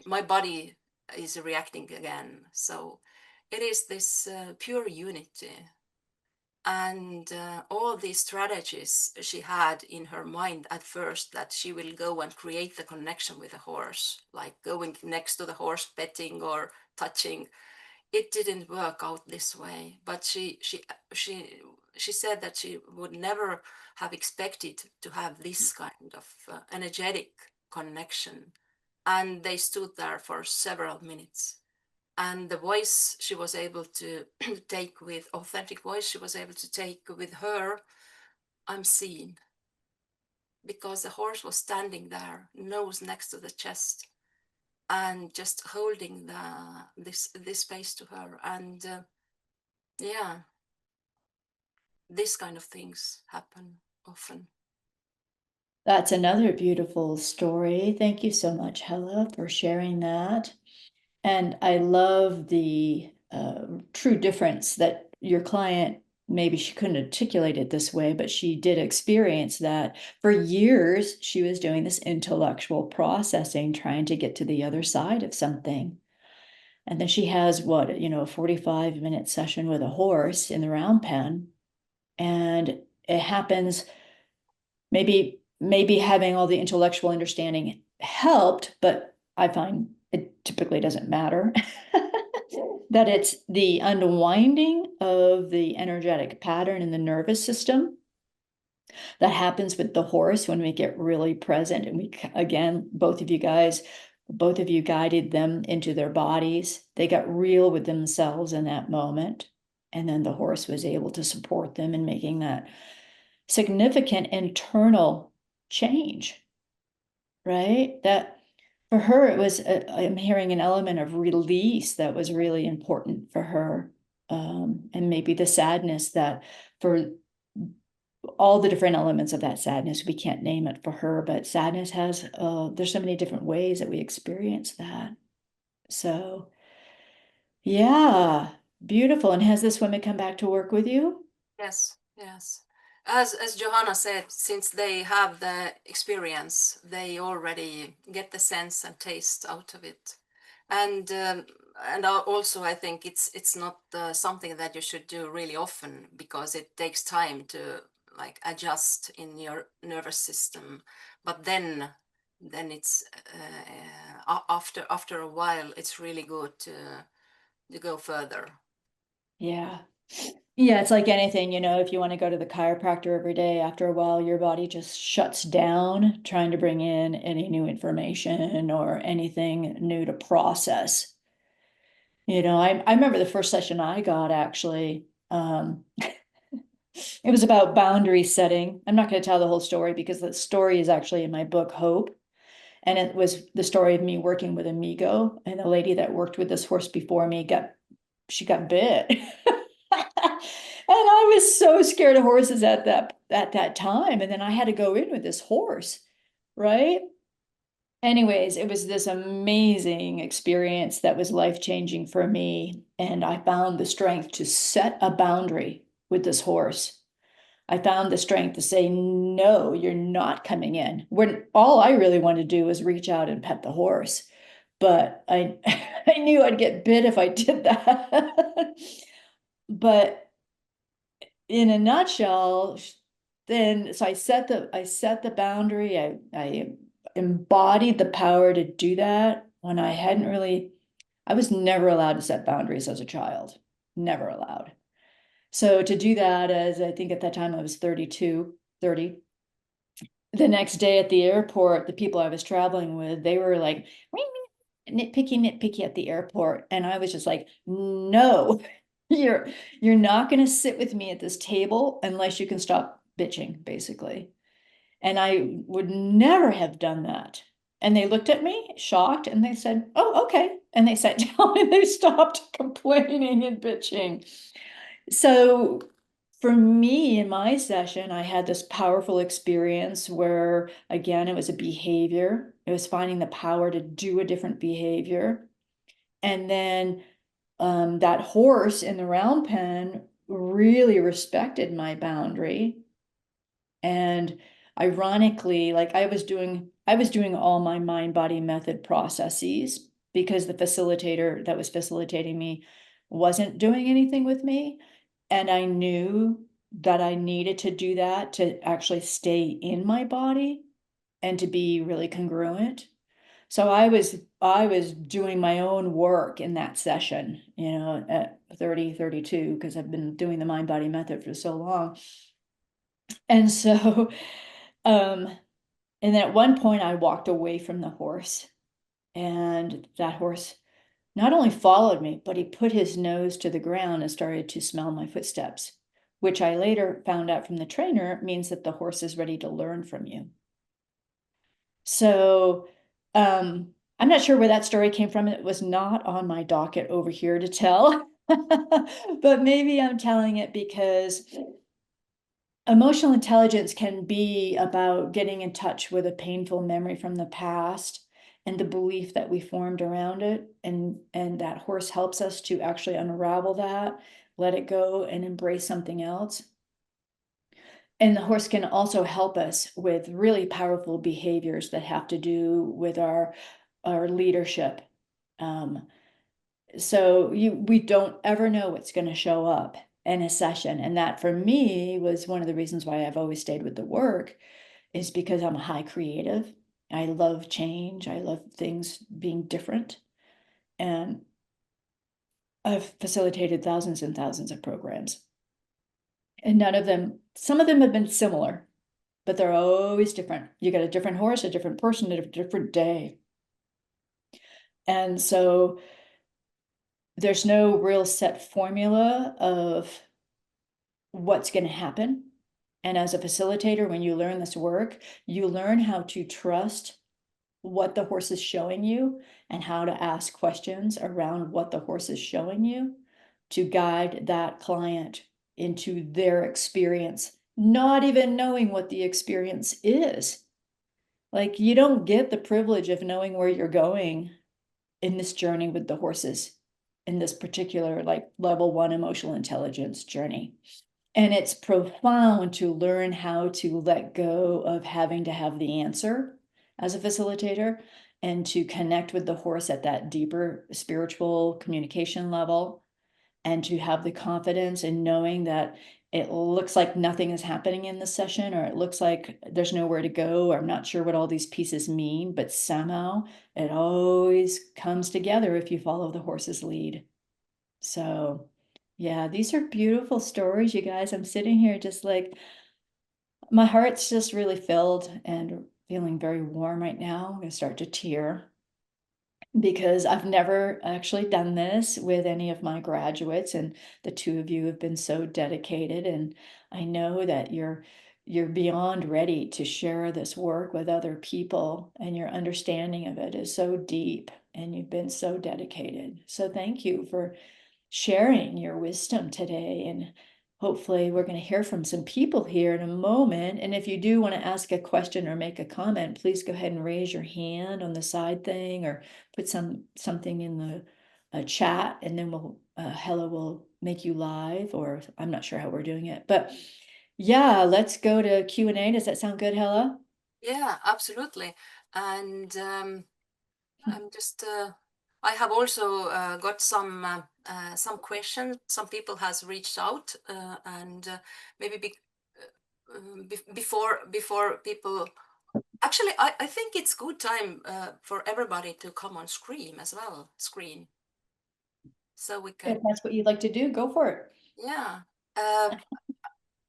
my body is reacting again. So it is this pure unity. And all these strategies she had in her mind at first, that she will go and create the connection with the horse, like going next to the horse, petting or touching. It didn't work out this way. But she said that she would never have expected to have this kind of energetic connection. And they stood there for several minutes. And the voice she was able to take with authentic voice, she was able to take with her, I'm seen. Because the horse was standing there, nose next to the chest, and just holding this space to her. And yeah, this kind of things happen often. That's another beautiful story. Thank you so much, Hella, for sharing that. And I love the true difference that your client, maybe she couldn't articulate it this way, but she did experience that for years. She was doing this intellectual processing, trying to get to the other side of something. And then she has what, a 45-minute session with a horse in the round pen. And it happens, maybe having all the intellectual understanding helped, but I find it typically doesn't matter. That it's the unwinding of the energetic pattern in the nervous system that happens with the horse when we get really present. And we, again, both of you guided them into their bodies. They got real with themselves in that moment. And then the horse was able to support them in making that significant internal change, right? That For her, it was, I'm hearing an element of release that was really important for her. And maybe the sadness that for all the different elements of that sadness, we can't name it for her, but sadness has, there's so many different ways that we experience that. So, yeah, beautiful. And has this woman come back to work with you? Yes, yes. As Johanna said, since they have the experience, they already get the sense and taste out of it. And also I think it's not something that you should do really often, because it takes time to like adjust in your nervous system. But then it's after a while, it's really good to go further. Yeah. Yeah, it's like anything, you know, if you want to go to the chiropractor every day, after a while, your body just shuts down trying to bring in any new information or anything new to process. You know, I remember the first session I got actually, it was about boundary setting. I'm not going to tell the whole story because the story is actually in my book, Hope. And it was the story of me working with Amigo, and the lady that worked with this horse before me got bit. And I was so scared of horses at that time. And then I had to go in with this horse, right? Anyways, it was this amazing experience that was life-changing for me. And I found the strength to set a boundary with this horse. I found the strength to say, no, you're not coming in. When all I really wanted to do was reach out and pet the horse. But I I knew I'd get bit if I did that. But in a nutshell, then so I set the boundary. I embodied the power to do that when I was never allowed to set boundaries as a child. Never allowed. So to do that, as I think at that time I was 30. The next day at the airport, the people I was traveling with, they were like nitpicky at the airport. And I was just like, no, you're not going to sit with me at this table unless you can stop bitching, basically. And I would never have done that. And they looked at me shocked and they said, oh, okay. And they sat down and they stopped complaining and bitching. So for me, in my session, I had this powerful experience where, again, it was a behavior. It was finding the power to do a different behavior. And then that horse in the round pen really respected my boundary. And ironically, like I was doing all my mind body method processes because the facilitator that was facilitating me wasn't doing anything with me. And I knew that I needed to do that to actually stay in my body and to be really congruent. So I was doing my own work in that session, you know, at 30, 32, because I've been doing the mind body method for so long. And so, and then at one point I walked away from the horse, and that horse not only followed me, but he put his nose to the ground and started to smell my footsteps, which I later found out from the trainer means that the horse is ready to learn from you. So, I'm not sure where that story came from. It was not on my docket over here to tell, but maybe I'm telling it because emotional intelligence can be about getting in touch with a painful memory from the past and the belief that we formed around it. And that horse helps us to actually unravel that, let it go, and embrace something else. And the horse can also help us with really powerful behaviors that have to do with our leadership. So we don't ever know what's going to show up in a session. And that for me was one of the reasons why I've always stayed with the work, is because I'm a high creative. I love change. I love things being different. And I've facilitated thousands and thousands of programs. And none of them, some of them have been similar, but they're always different. You got a different horse, a different person, a different day. And so there's no real set formula of what's going to happen. And as a facilitator, when you learn this work, you learn how to trust what the horse is showing you and how to ask questions around what the horse is showing you to guide that client into their experience, not even knowing what the experience is. Like, you don't get the privilege of knowing where you're going in this journey with the horses, in this particular, like, level 1 emotional intelligence journey. And it's profound to learn how to let go of having to have the answer as a facilitator and to connect with the horse at that deeper spiritual communication level, and to have the confidence in knowing that it looks like nothing is happening in the session, or it looks like there's nowhere to go, or I'm not sure what all these pieces mean, but somehow it always comes together if you follow the horse's lead. So, yeah, these are beautiful stories, you guys. I'm sitting here just like, my heart's just really filled and feeling very warm right now. I'm gonna start to tear because I've never actually done this with any of my graduates, and the two of you have been so dedicated, and I know that you're beyond ready to share this work with other people, and your understanding of it is so deep, and you've been so dedicated. So thank you for sharing your wisdom today. And hopefully, we're going to hear from some people here in a moment. And if you do want to ask a question or make a comment, please go ahead and raise your hand on the side thing, or put something in the chat, and then Hella will make you live, or I'm not sure how we're doing it. But yeah, let's go to Q&A. Does that sound good, Hella? Yeah, absolutely. And I'm just I have also got some questions. Some people has reached out, and maybe before people. Actually, I think it's good time for everybody to come on screen as well. Screen, so we If can. that's what you'd like to do, go for it. Yeah.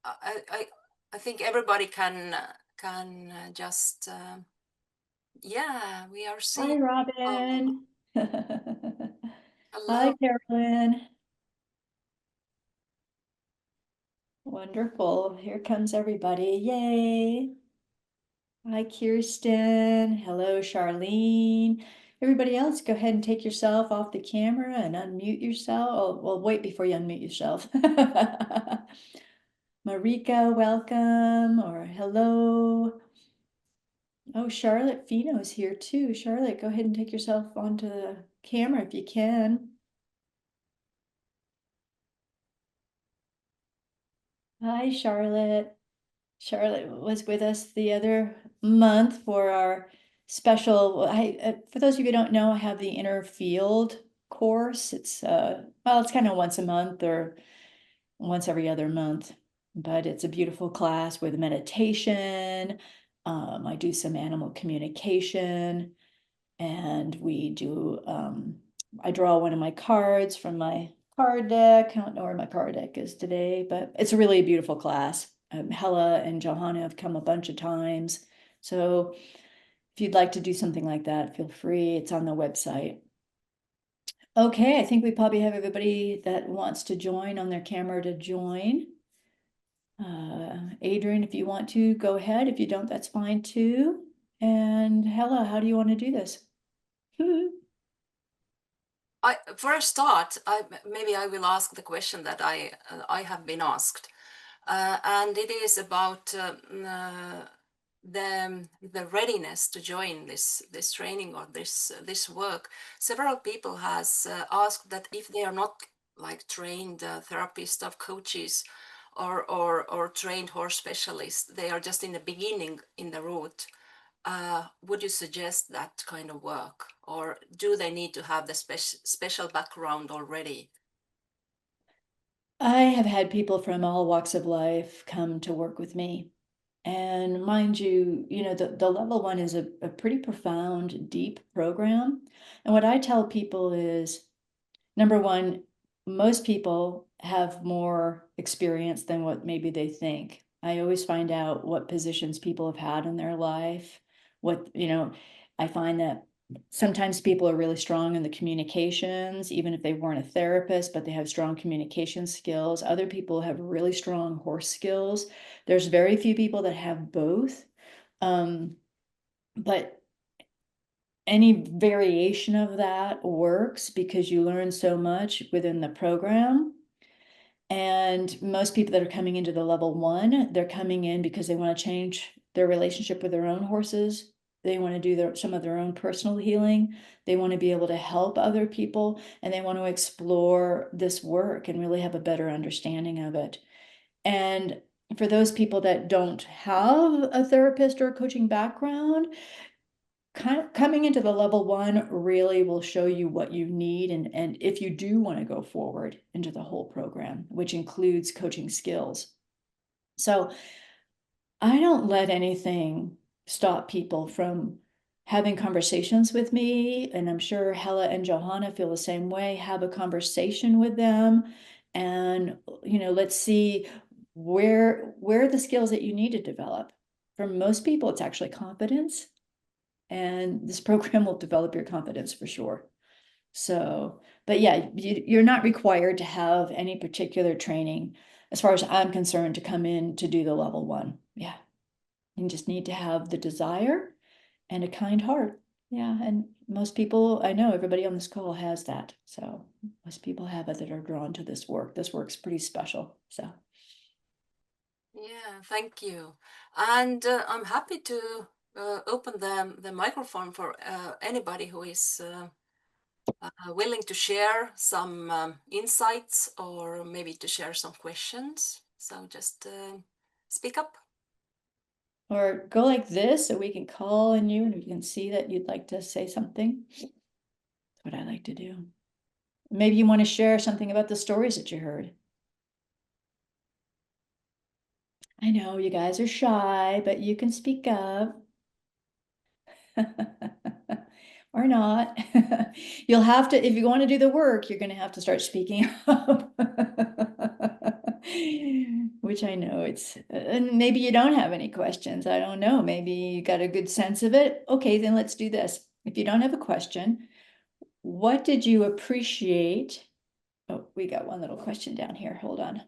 I think everybody can just yeah, we are Hi, seeing. Oh, Robin. hello. Hi, Carolyn. Wonderful. Here comes everybody. Yay. Hi, Kirsten. Hello, Charlene. Everybody else, go ahead and take yourself off the camera and unmute yourself. Oh, well, wait before you unmute yourself. Marika, welcome, or hello. Oh, Charlotte Fino's here too. Charlotte, go ahead and take yourself onto the camera if you can. Hi, Charlotte. Charlotte was with us the other month for our special. For those of you who don't know, I have the Inner Field course. It's well, it's kind of once a month or once every other month, but it's a beautiful class with meditation. I do some animal communication, and we do. I draw one of my cards from my card deck. I don't know where my card deck is today, but it's a really beautiful class. Hella and Johanna have come a bunch of times. So if you'd like to do something like that, feel free. It's on the website. Okay, I think we probably have everybody that wants to join on their camera to join. Adrian, if you want to, go ahead. If you don't, that's fine too. And Hella, how do you want to do this? For a start, maybe I will ask the question that I have been asked, and it is about the readiness to join this training or this work. Several people has asked that if they are not like trained therapists or coaches or trained horse specialists, they are just in the beginning in the route. Would you suggest that kind of work, or do they need to have the special background already? I have had people from all walks of life come to work with me. And mind you, the level 1 is a pretty profound, deep program. And what I tell people is, number one, most people have more experience than what maybe they think. I always find out what positions people have had in their life. I find that sometimes people are really strong in the communications, even if they weren't a therapist, but they have strong communication skills. Other people have really strong horse skills. There's very few people that have both. But any variation of that works because you learn so much within the program. And most people that are coming into the level 1, they're coming in because they want to change their relationship with their own horses. They want to do some of their own personal healing. They want to be able to help other people, and they want to explore this work and really have a better understanding of it. And for those people that don't have a therapist or a coaching background, coming into the level 1 really will show you what you need, and if you do want to go forward into the whole program, which includes coaching skills. So I don't let anything stop people from having conversations with me, and I'm sure Hella and Johanna feel the same way. Have a conversation with them, and let's see where are the skills that you need to develop. For most people, it's actually confidence. And this program will develop your confidence for sure. So, but yeah, you're not required to have any particular training, as far as I'm concerned, to come in to do the level 1. Yeah. You just need to have the desire and a kind heart. Yeah. And most people, I know everybody on this call has that. So most people have it that are drawn to this work. This work's pretty special. So. Yeah, thank you. And I'm happy to open the microphone for anybody who is willing to share some insights or maybe to share some questions. So just speak up. Or go like this so we can call on you and we can see that you'd like to say something. That's what I like to do. Maybe you want to share something about the stories that you heard. I know you guys are shy, but you can speak up. Or not. You'll have to, if you want to do the work, you're going to have to start speaking up. Which I know and maybe you don't have any questions. I don't know. Maybe you got a good sense of it. Okay, then let's do this. If you don't have a question, what did you appreciate? Oh, we got one little question down here. Hold on.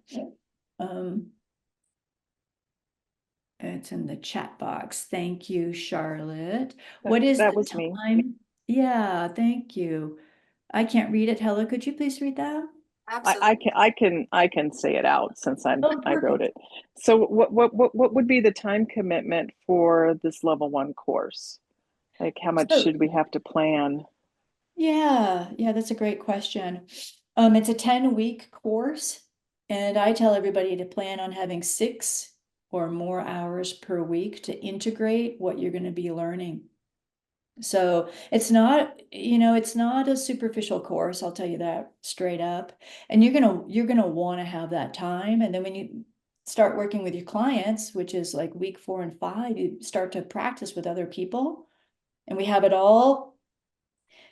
It's in the chat box. Thank you, Charlotte. What is That the was me. time? Yeah, thank you. I can't read it. Hella, could you please read that? Absolutely. I can say it out since I wrote Perfect. it. So what would be the time commitment for this level 1 course? Like how much So, should we have to plan? yeah, that's a great question. It's a 10-week course, and I tell everybody to plan on having 6 or more hours per week to integrate what you're going to be learning. So it's not, it's not a superficial course, I'll tell you that straight up. And you're gonna want to have that time. And then when you start working with your clients, which is like week 4 and 5, you start to practice with other people. And we have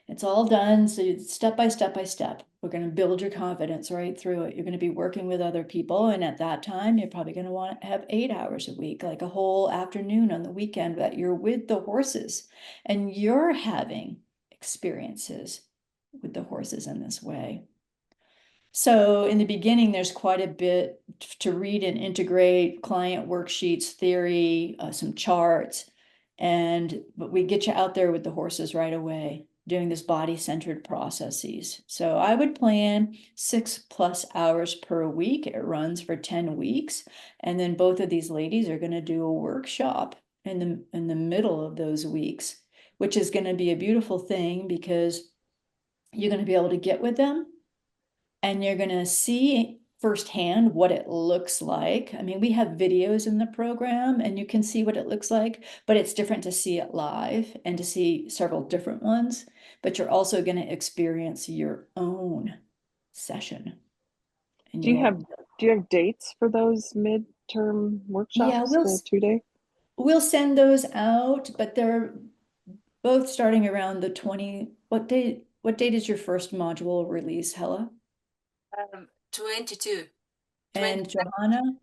it's all done. So step by step by step, we're going to build your confidence right through it. You're going to be working with other people. And at that time, you're probably going to want to have 8 hours a week, like a whole afternoon on the weekend that you're with the horses and you're having experiences with the horses in this way. So in the beginning, there's quite a bit to read and integrate: client worksheets, theory, some charts, but we get you out there with the horses right away, doing this body-centered processes. So I would plan 6+ hours per week. It runs for 10 weeks. And then both of these ladies are going to do a workshop in the middle of those weeks, which is going to be a beautiful thing because you're going to be able to get with them and you're going to see firsthand what it looks like. I mean, we have videos in the program and you can see what it looks like, but it's different to see it live and to see several different ones. But you're also going to experience your own session. And Do you have dates for those midterm workshops, the 2-day? We'll send those out, but they're both starting around the 20. What date is your first module release, Hella? 22. And Johanna,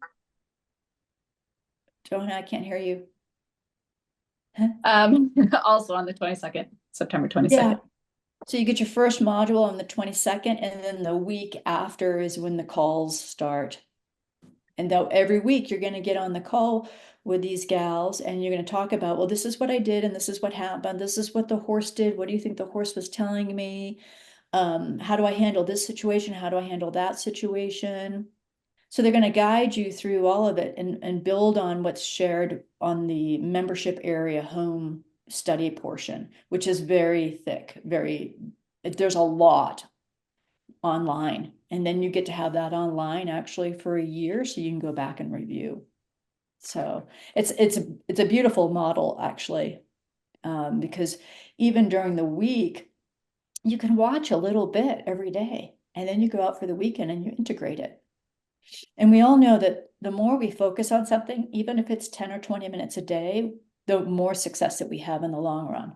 I can't hear you. Also on the 22nd, September 22nd. Yeah. So you get your first module on the 22nd, and then the week after is when the calls start. And though every week you're going to get on the call with these gals and you're going to talk about, well, this is what I did and this is what happened. This is what the horse did. What do you think the horse was telling me? How do I handle this situation? How do I handle that situation? So they're going to guide you through all of it and build on what's shared on the membership area home study portion, which is very thick, there's a lot online. And then you get to have that online actually for a year so you can go back and review. So it's a beautiful model actually, because even during the week, you can watch a little bit every day and then you go out for the weekend and you integrate it. And we all know that the more we focus on something, even if it's 10 or 20 minutes a day, the more success that we have in the long run,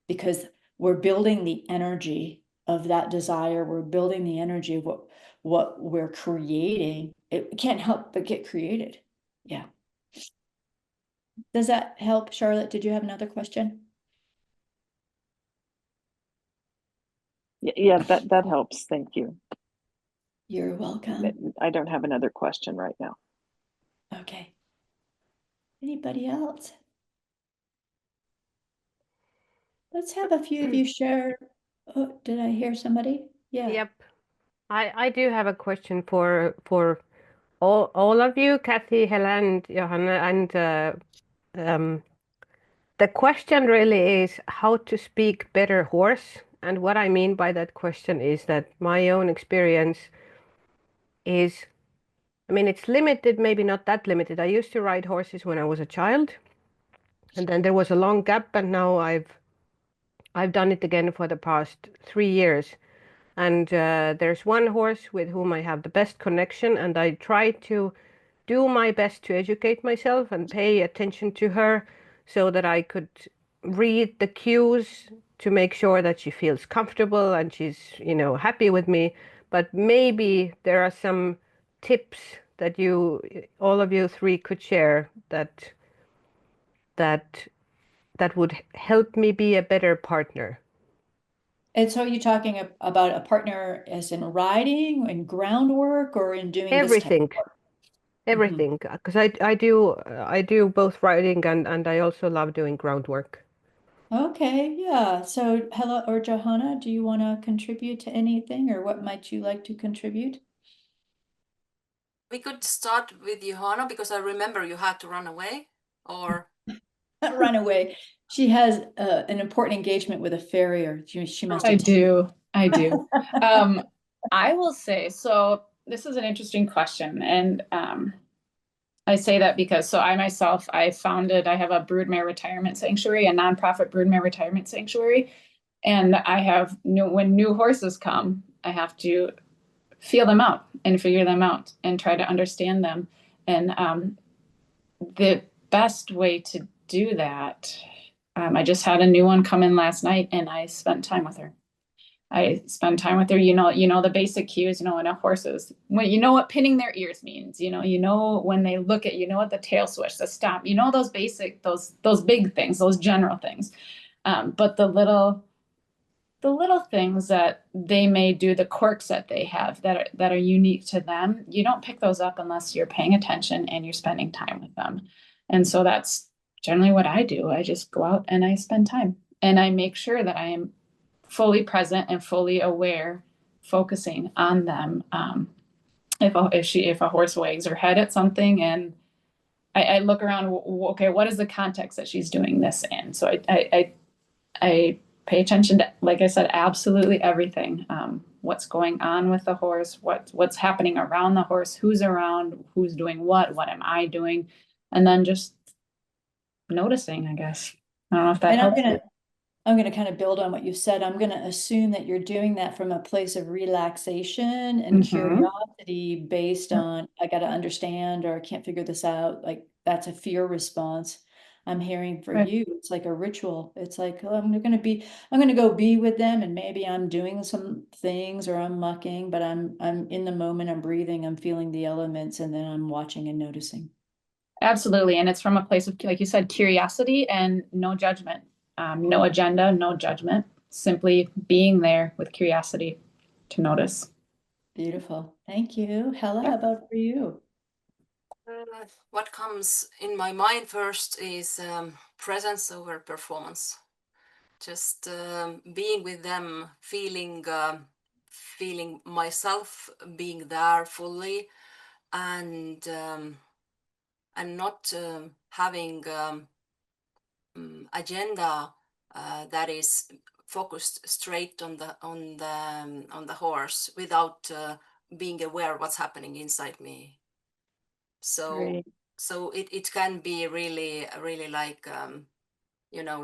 because we're building the energy of that desire. We're building the energy of what we're creating. It can't help but get created. Yeah. Does that help, Charlotte? Did you have another question? Yeah, that helps. Thank you. You're welcome. I don't have another question right now. Okay. Anybody else? Let's have a few of you share. Oh, did I hear somebody? Yeah. Yep. I do have a question for all of you, Kathy, Hella, and Johanna, and the question really is how to speak better horse. And what I mean by that question is that my own experience is, I mean, it's limited, maybe not that limited. I used to ride horses when I was a child, and then there was a long gap, and now I've done it again for the past 3 years. And there's one horse with whom I have the best connection, and I try to do my best to educate myself and pay attention to her so that I could read the cues to make sure that she feels comfortable and she's, happy with me. But maybe there are some tips that all of you three could share that would help me be a better partner. And so are you talking about a partner as in riding and groundwork or in doing Everything. this type of work? Everything, because I do both riding and I also love doing groundwork. Okay, yeah. So Hella or Johanna, do you want to contribute to anything, or what might you like to contribute? We could start with Johanna because I remember you had to run away, or Run away. She has an important engagement with a farrier. She must I attend. do. I will say, so this is an interesting question. And I say that because, so I myself, I have a broodmare retirement sanctuary, a nonprofit broodmare retirement sanctuary. And I have when new horses come, I have to feel them out and figure them out and try to understand them. And the best way to do that, I just had a new one come in last night and I spent time with her. You know, the basic cues, when a horse is, when you know what pinning their ears means, when they look at, what the tail switch, the stop, those basic, those big things, those general things. But the little things that they may do, the quirks that they have that are unique to them, you don't pick those up unless you're paying attention and you're spending time with them. And so that's generally what I do. I just go out and I spend time and I make sure that I am fully present and fully aware, focusing on them. If a horse wags her head at something and I look around, okay, what is the context that she's doing this in? So I pay attention to, like I said, absolutely everything. What's going on with the horse, what's happening around the horse, who's around, who's doing what am I doing? And then just noticing, I guess. I don't know if that helps. I'm going to kind of build on what you said. I'm going to assume that you're doing that from a place of relaxation and curiosity based on, I got to understand, or I can't figure this out. Like that's a fear response. I'm hearing for you, it's like a ritual. It's like, oh, I'm going to go be with them, and maybe I'm doing some things or I'm mucking, but I'm in the moment, I'm breathing, I'm feeling the elements, and then I'm watching and noticing. Absolutely. And it's from a place of, like you said, curiosity and no judgment. No agenda, no judgment, simply being there with curiosity to notice. Beautiful. Thank you. Hella, how about for you? What comes in my mind first is presence over performance. Just being with them, feeling myself being there fully, and not having agenda that is focused straight on the horse without being aware what's happening inside me. So Great. it can be really like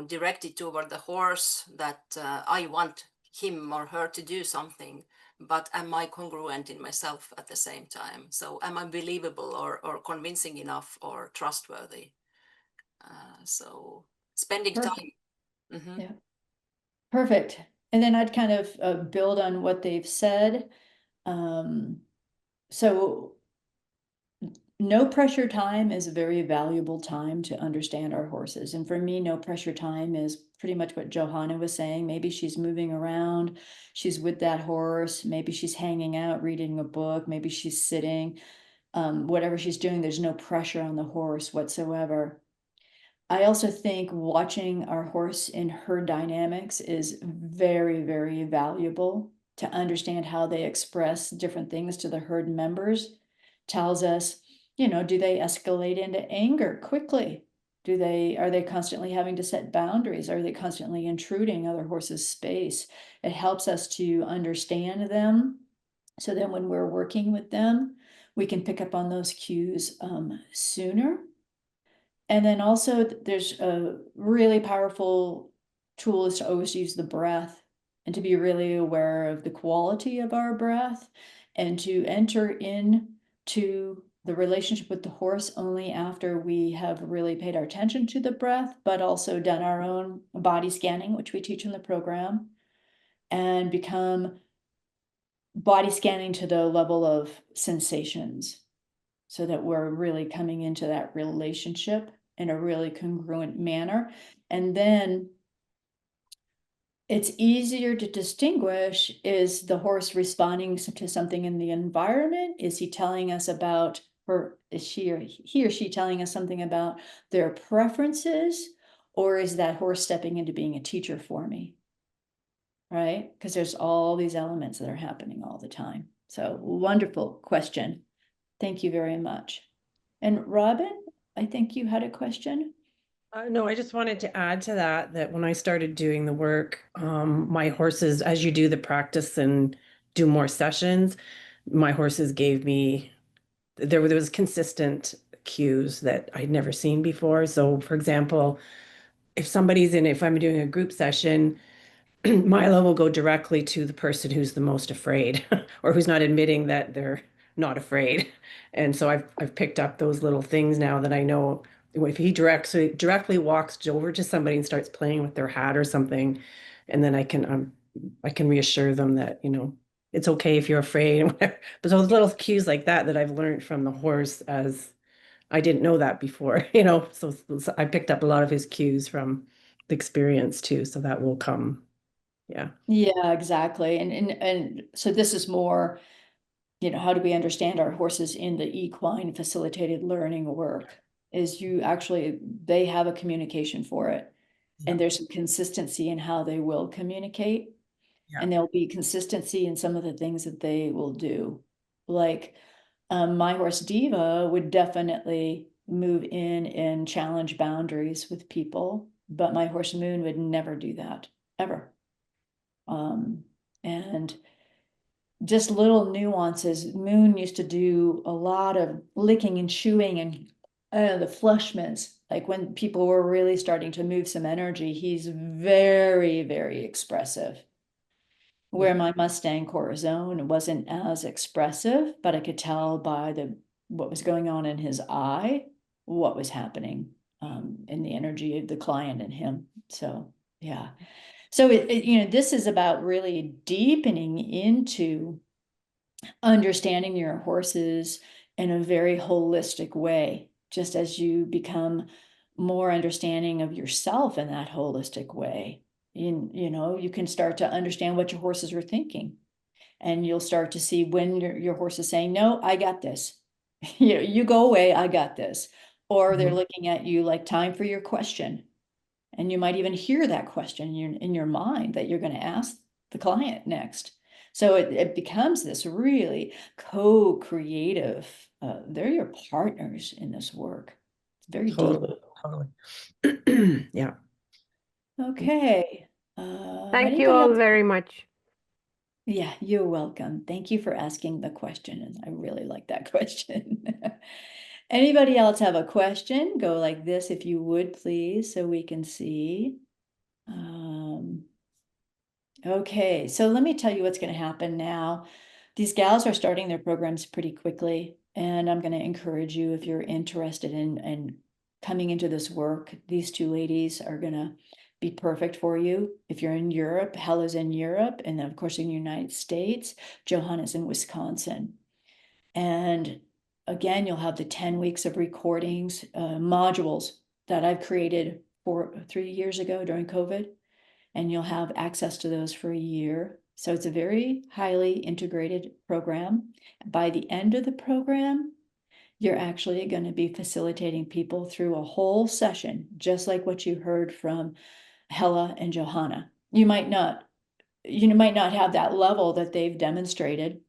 directed toward the horse, that I want him or her to do something, but am I congruent in myself at the same time? So am I believable or convincing enough or trustworthy? So spending Perfect. time. Mhm. Yeah. Perfect. And then I'd kind of build on what they've said. So no pressure time is a very valuable time to understand our horses. And for me, no pressure time is pretty much what Johanna was saying. Maybe she's moving around, she's with that horse, maybe she's hanging out, reading a book, maybe she's sitting, whatever she's doing, there's no pressure on the horse whatsoever. I also think watching our horse in herd dynamics is very, very valuable to understand how they express different things to the herd members. Tells us, do they escalate into anger quickly? Are they constantly having to set boundaries? Are they constantly intruding other horses' space? It helps us to understand them. So then when we're working with them, we can pick up on those cues sooner. And then also there's a really powerful tool is to always use the breath and to be really aware of the quality of our breath and to enter into the relationship with the horse only after we have really paid our attention to the breath, but also done our own body scanning, which we teach in the program, and become body scanning to the level of sensations so that we're really coming into that relationship in a really congruent manner. And then it's easier to distinguish, is the horse responding to something in the environment? Is he telling us about, or is he or she telling us something about their preferences? Or is that horse stepping into being a teacher for me? Right? Because there's all these elements that are happening all the time. So wonderful question. Thank you very much. And Robin, I think you had a question. No, I just wanted to add to that when I started doing the work, my horses, as you do the practice and do more sessions, my horses gave me, there was consistent cues that I'd never seen before. So for example, if I'm doing a group session, Milo will go directly to the person who's the most afraid or who's not admitting that they're not afraid. And so I've picked up those little things now that I know if he directly walks over to somebody and starts playing with their hat or something, and then I can reassure them that, it's okay if you're afraid and whatever. But those little cues like that I've learned from the horse, as I didn't know that before, so I picked up a lot of his cues from the experience too. So that will come. Yeah. Yeah, exactly. And so this is more, how do we understand our horses in the equine facilitated learning work? Is they have a communication for it. Yeah. And there's some consistency in how they will communicate. Yeah. And there'll be consistency in some of the things that they will do. Like my horse Diva would definitely move in and challenge boundaries with people, but my horse Moon would never do that, ever. And just little nuances. Moon used to do a lot of licking and chewing and the flushments. Like when people were really starting to move some energy, he's very, very expressive. Where my Mustang Corazon wasn't as expressive, but I could tell by what was going on in his eye, what was happening in the energy of the client and him. So yeah. So this is about really deepening into understanding your horses in a very holistic way, just as you become more understanding of yourself in that holistic way. You can start to understand what your horses are thinking, and you'll start to see when your horse is saying, no, I got this. You go away, I got this. Or they're Mhm. looking at you like, time for your question. And you might even hear that question in your mind that you're going to ask the client next. So it becomes this really co-creative, they're your partners in this work. It's very deep. Totally. Yeah. Okay. Thank you Anybody all else? very much. Yeah, you're welcome. Thank you for asking the question. And I really like that question. Anybody else have a question? Go like this if you would, please, so we can see. Okay, so let me tell you what's going to happen now. These gals are starting their programs pretty quickly, and I'm going to encourage you, if you're interested in coming into this work, these two ladies are going to be perfect for you. If you're in Europe, Hella's in Europe, and then of course in the United States, Johanna's in Wisconsin. And again, you'll have the 10 weeks of recordings, modules that I've created 3 years ago during COVID, and you'll have access to those for a year. So it's a very highly integrated program. By the end of the program, you're actually going to be facilitating people through a whole session, just like what you heard from Hella and Johanna. You might not have that level that they've demonstrated,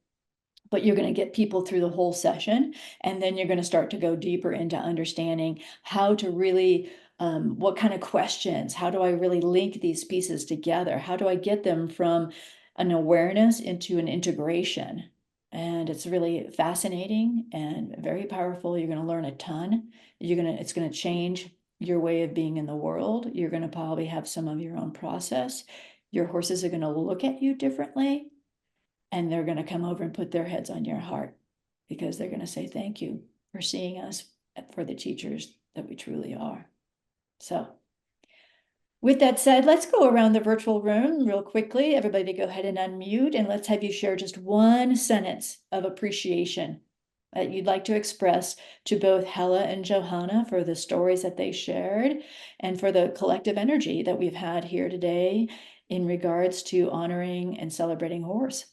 but you're going to get people through the whole session, and then you're going to start to go deeper into understanding how to really what kind of questions, how do I really link these pieces together, how do I get them from an awareness into an integration. And it's really fascinating and very powerful. You're going to learn a ton. It's going to change your way of being in the world. You're going to probably have some of your own process. Your horses are going to look at you differently, and they're going to come over and put their heads on your heart, because they're going to say thank you for seeing us for the teachers that we truly are. So with that said, let's go around the virtual room real quickly. Everybody go ahead and unmute, and let's have you share just one sentence of appreciation that you'd like to express to both Hella and Johanna for the stories that they shared, and for the collective energy that we've had here today in regards to honoring and celebrating horse.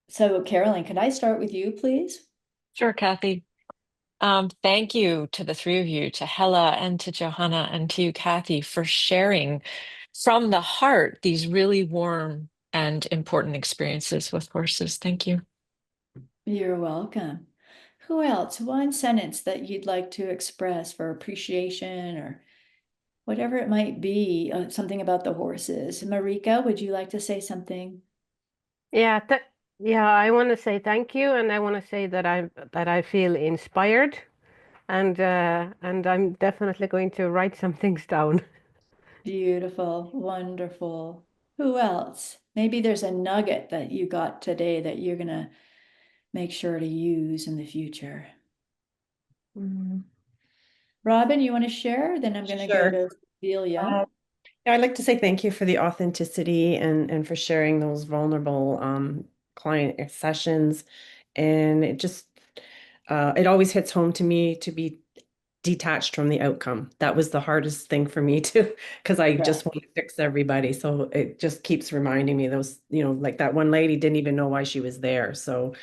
So Carolyn, could I start with you, please? Sure, Kathy. Thank you to the three of you, to Hella and to Johanna and to you, Kathy, for sharing from the heart these really warm and important experiences with horses. Thank you. You're welcome. Who else? One sentence that you'd like to express for appreciation or whatever it might be, something about the horses. Marika, would you like to say something? Yeah, I want to say thank you, and I want to say that I feel inspired, and I'm definitely going to write some things down. Beautiful, wonderful. Who else? Maybe there's a nugget that you got today that you're gonna make sure to use in the future. Robin, you want to share? Then I'm going to go Sure. to Delia. Yeah, I'd like to say thank you for the authenticity and for sharing those vulnerable client sessions. And it always hits home to me to be detached from the outcome. That was the hardest thing for me too, because I just want to fix everybody. So it just keeps reminding me those, like that one lady didn't even know why she was there. So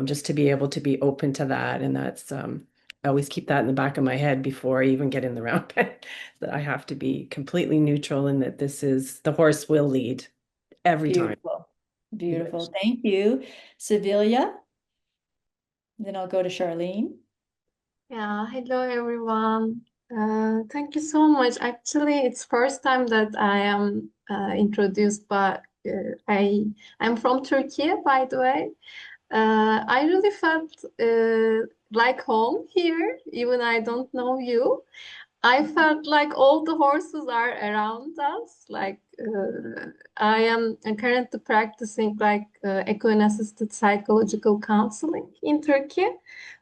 just to be able to be open to that. And that's, I always keep that in the back of my head before I even get in the round pen, that I have to be completely neutral and that the horse will lead every time. Beautiful. Beautiful. Thank you. Sevilla. Then I'll go to Charlene. Yeah, hello everyone. Thank you so much. Actually, it's first time that I am introduced, but I'm from Turkey, by the way. I really felt like home here, even I don't know you. I felt like all the horses are around us. Like I am currently practicing like equine assisted psychological counseling in Turkey.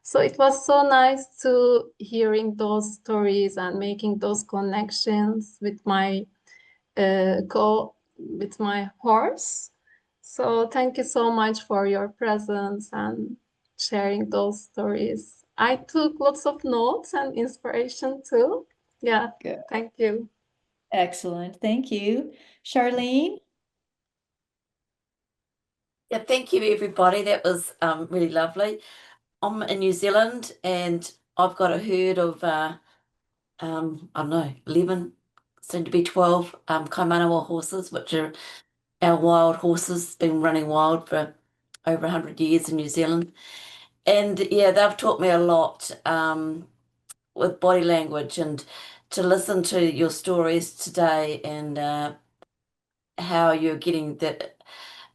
So it was so nice to hearing those stories and making those connections with my with my horse. So thank you so much for your presence and sharing those stories. I took lots of notes and inspiration too. Yeah, Good. thank you. Excellent. Thank you. Charlene. Yeah, thank you everybody. That was really lovely. I'm in New Zealand, and I've got a herd of I don't know, 11, soon to be 12 Kaimanawa horses, which are our wild horses, been running wild for over 100 years in New Zealand. And yeah, they've taught me a lot with body language, and to listen to your stories today, and how you're getting that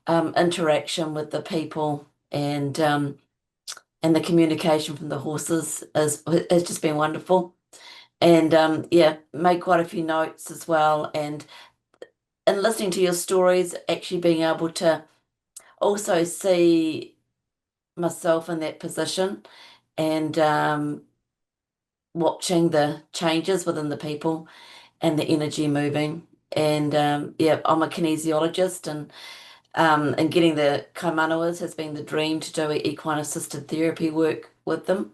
interaction with the people, and the communication from the horses has just been wonderful. And yeah, made quite a few notes as well. And listening to your stories, actually being able to also see myself in that position, and watching the changes within the people and the energy moving. And yeah, I'm a kinesiologist, and getting the kaimanawas has been the dream, to do equine assisted therapy work with them.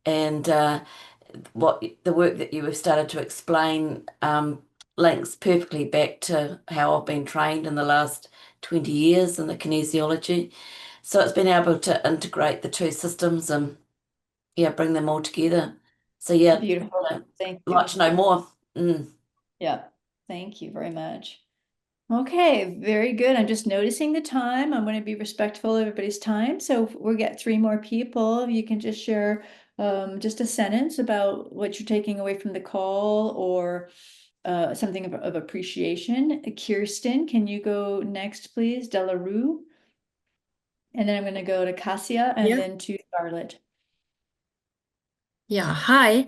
And what the work that you have started to explain links perfectly back to how I've been trained in the last 20 years in the kinesiology. So it's been able to integrate the two systems and yeah, bring them all together. So yeah, Beautiful. I'd Thank like you. to know more. Mm. Yeah. Thank you very much. Okay, very good. I'm just noticing the time. I'm going to be respectful of everybody's time. So if we'll get 3 more people. You can just share just a sentence about what you're taking away from the call, or something of appreciation. Kirsten, can you go next, please? Delarue. And then I'm going to go to Cassia, and Yeah. then to Charlotte. Yeah, hi.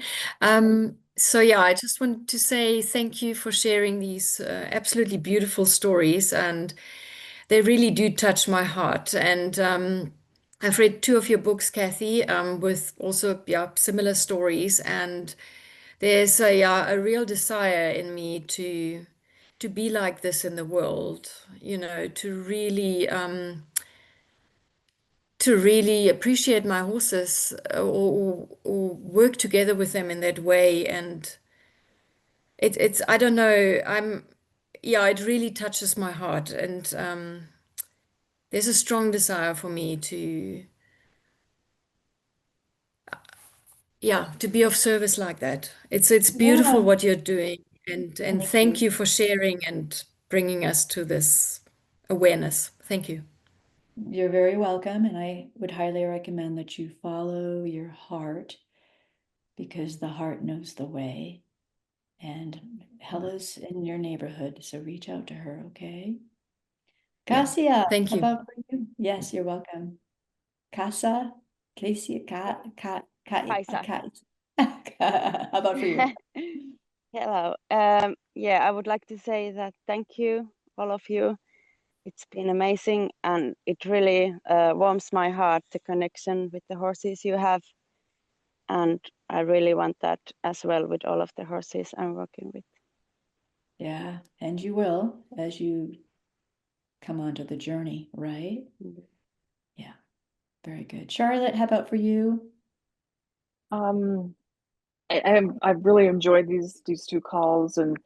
So yeah, I just want to say thank you for sharing these absolutely beautiful stories, and they really do touch my heart. And I've read 2 of your books, Kathy, with also similar stories, and there's a real desire in me to be like this in the world, to really appreciate my horses, or work together with them in that way. And it's I don't know, it really touches my heart. And there's a strong desire for me to be of service like that. It's beautiful Yeah. what you're doing, and Thank thank you. you for sharing and bringing us to this awareness. Thank you. You're very welcome, and I would highly recommend that you follow your heart, because the heart knows the way. And Hella's in your neighborhood, so reach out to her, okay? Yeah. Cassia, Thank how you. about for you? Yes, you're welcome. Casa, Casey, Cat, Kaisa. How about for you? Hello. Yeah, I would like to say that thank you, all of you. It's been amazing, and it really warms my heart, the connection with the horses you have. And I really want that as well with all of the horses I'm working with. Yeah, and you will, as you come onto the journey, right? Yeah, very good. Charlotte, how about for you? I've really enjoyed these 2 calls, and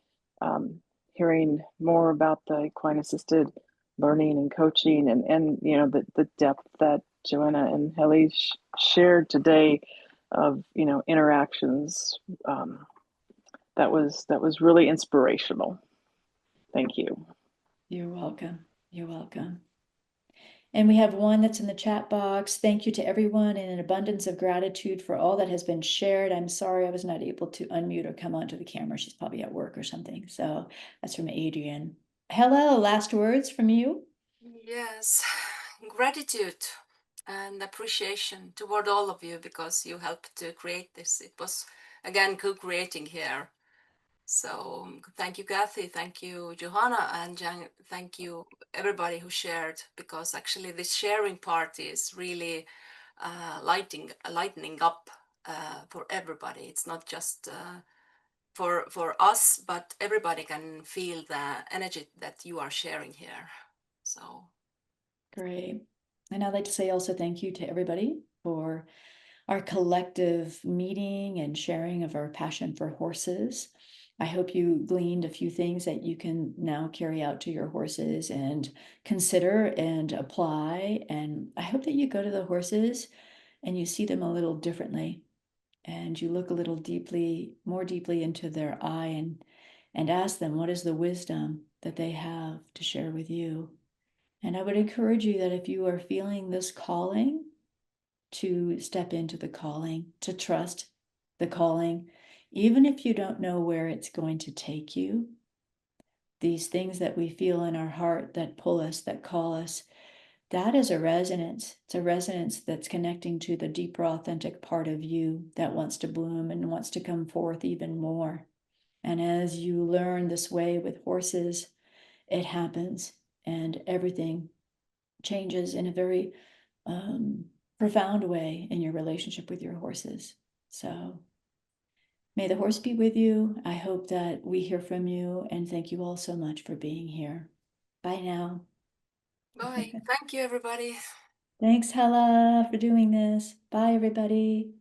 hearing more about the equine assisted learning and coaching, and the depth that Joanna and Helly shared today of interactions. That was really inspirational. Thank you. You're welcome. You're welcome. And we have one that's in the chat box. Thank you to everyone, in an abundance of gratitude for all that has been shared. I'm sorry I was not able to unmute or come onto the camera. She's probably at work or something. So that's from Adrian. Hello, last words from you? Yes, gratitude and appreciation toward all of you, because you helped to create this. It was, again, co-creating here. So thank you, Kathy. Thank you, Johanna, and thank you, everybody who shared, because actually this sharing part is really lightening up for everybody. It's not just for us, but everybody can feel the energy that you are sharing here. So Great. And I'd like to say also thank you to everybody for our collective meeting and sharing of our passion for horses. I hope you gleaned a few things that you can now carry out to your horses and consider and apply. And I hope that you go to the horses and you see them a little differently, and you look a little more deeply into their eye and ask them, what is the wisdom that they have to share with you? And I would encourage you that if you are feeling this calling, to step into the calling, to trust the calling, even if you don't know where it's going to take you. These things that we feel in our heart that pull us, that call us, that is a resonance. It's a resonance that's connecting to the deeper, authentic part of you that wants to bloom and wants to come forth even more. And as you learn this way with horses, it happens, and everything changes in a very profound way in your relationship with your horses. So may the horse be with you. I hope that we hear from you, and thank you all so much for being here. Bye now. Bye. Thank you, everybody. Thanks, Hella, for doing this. Bye, everybody.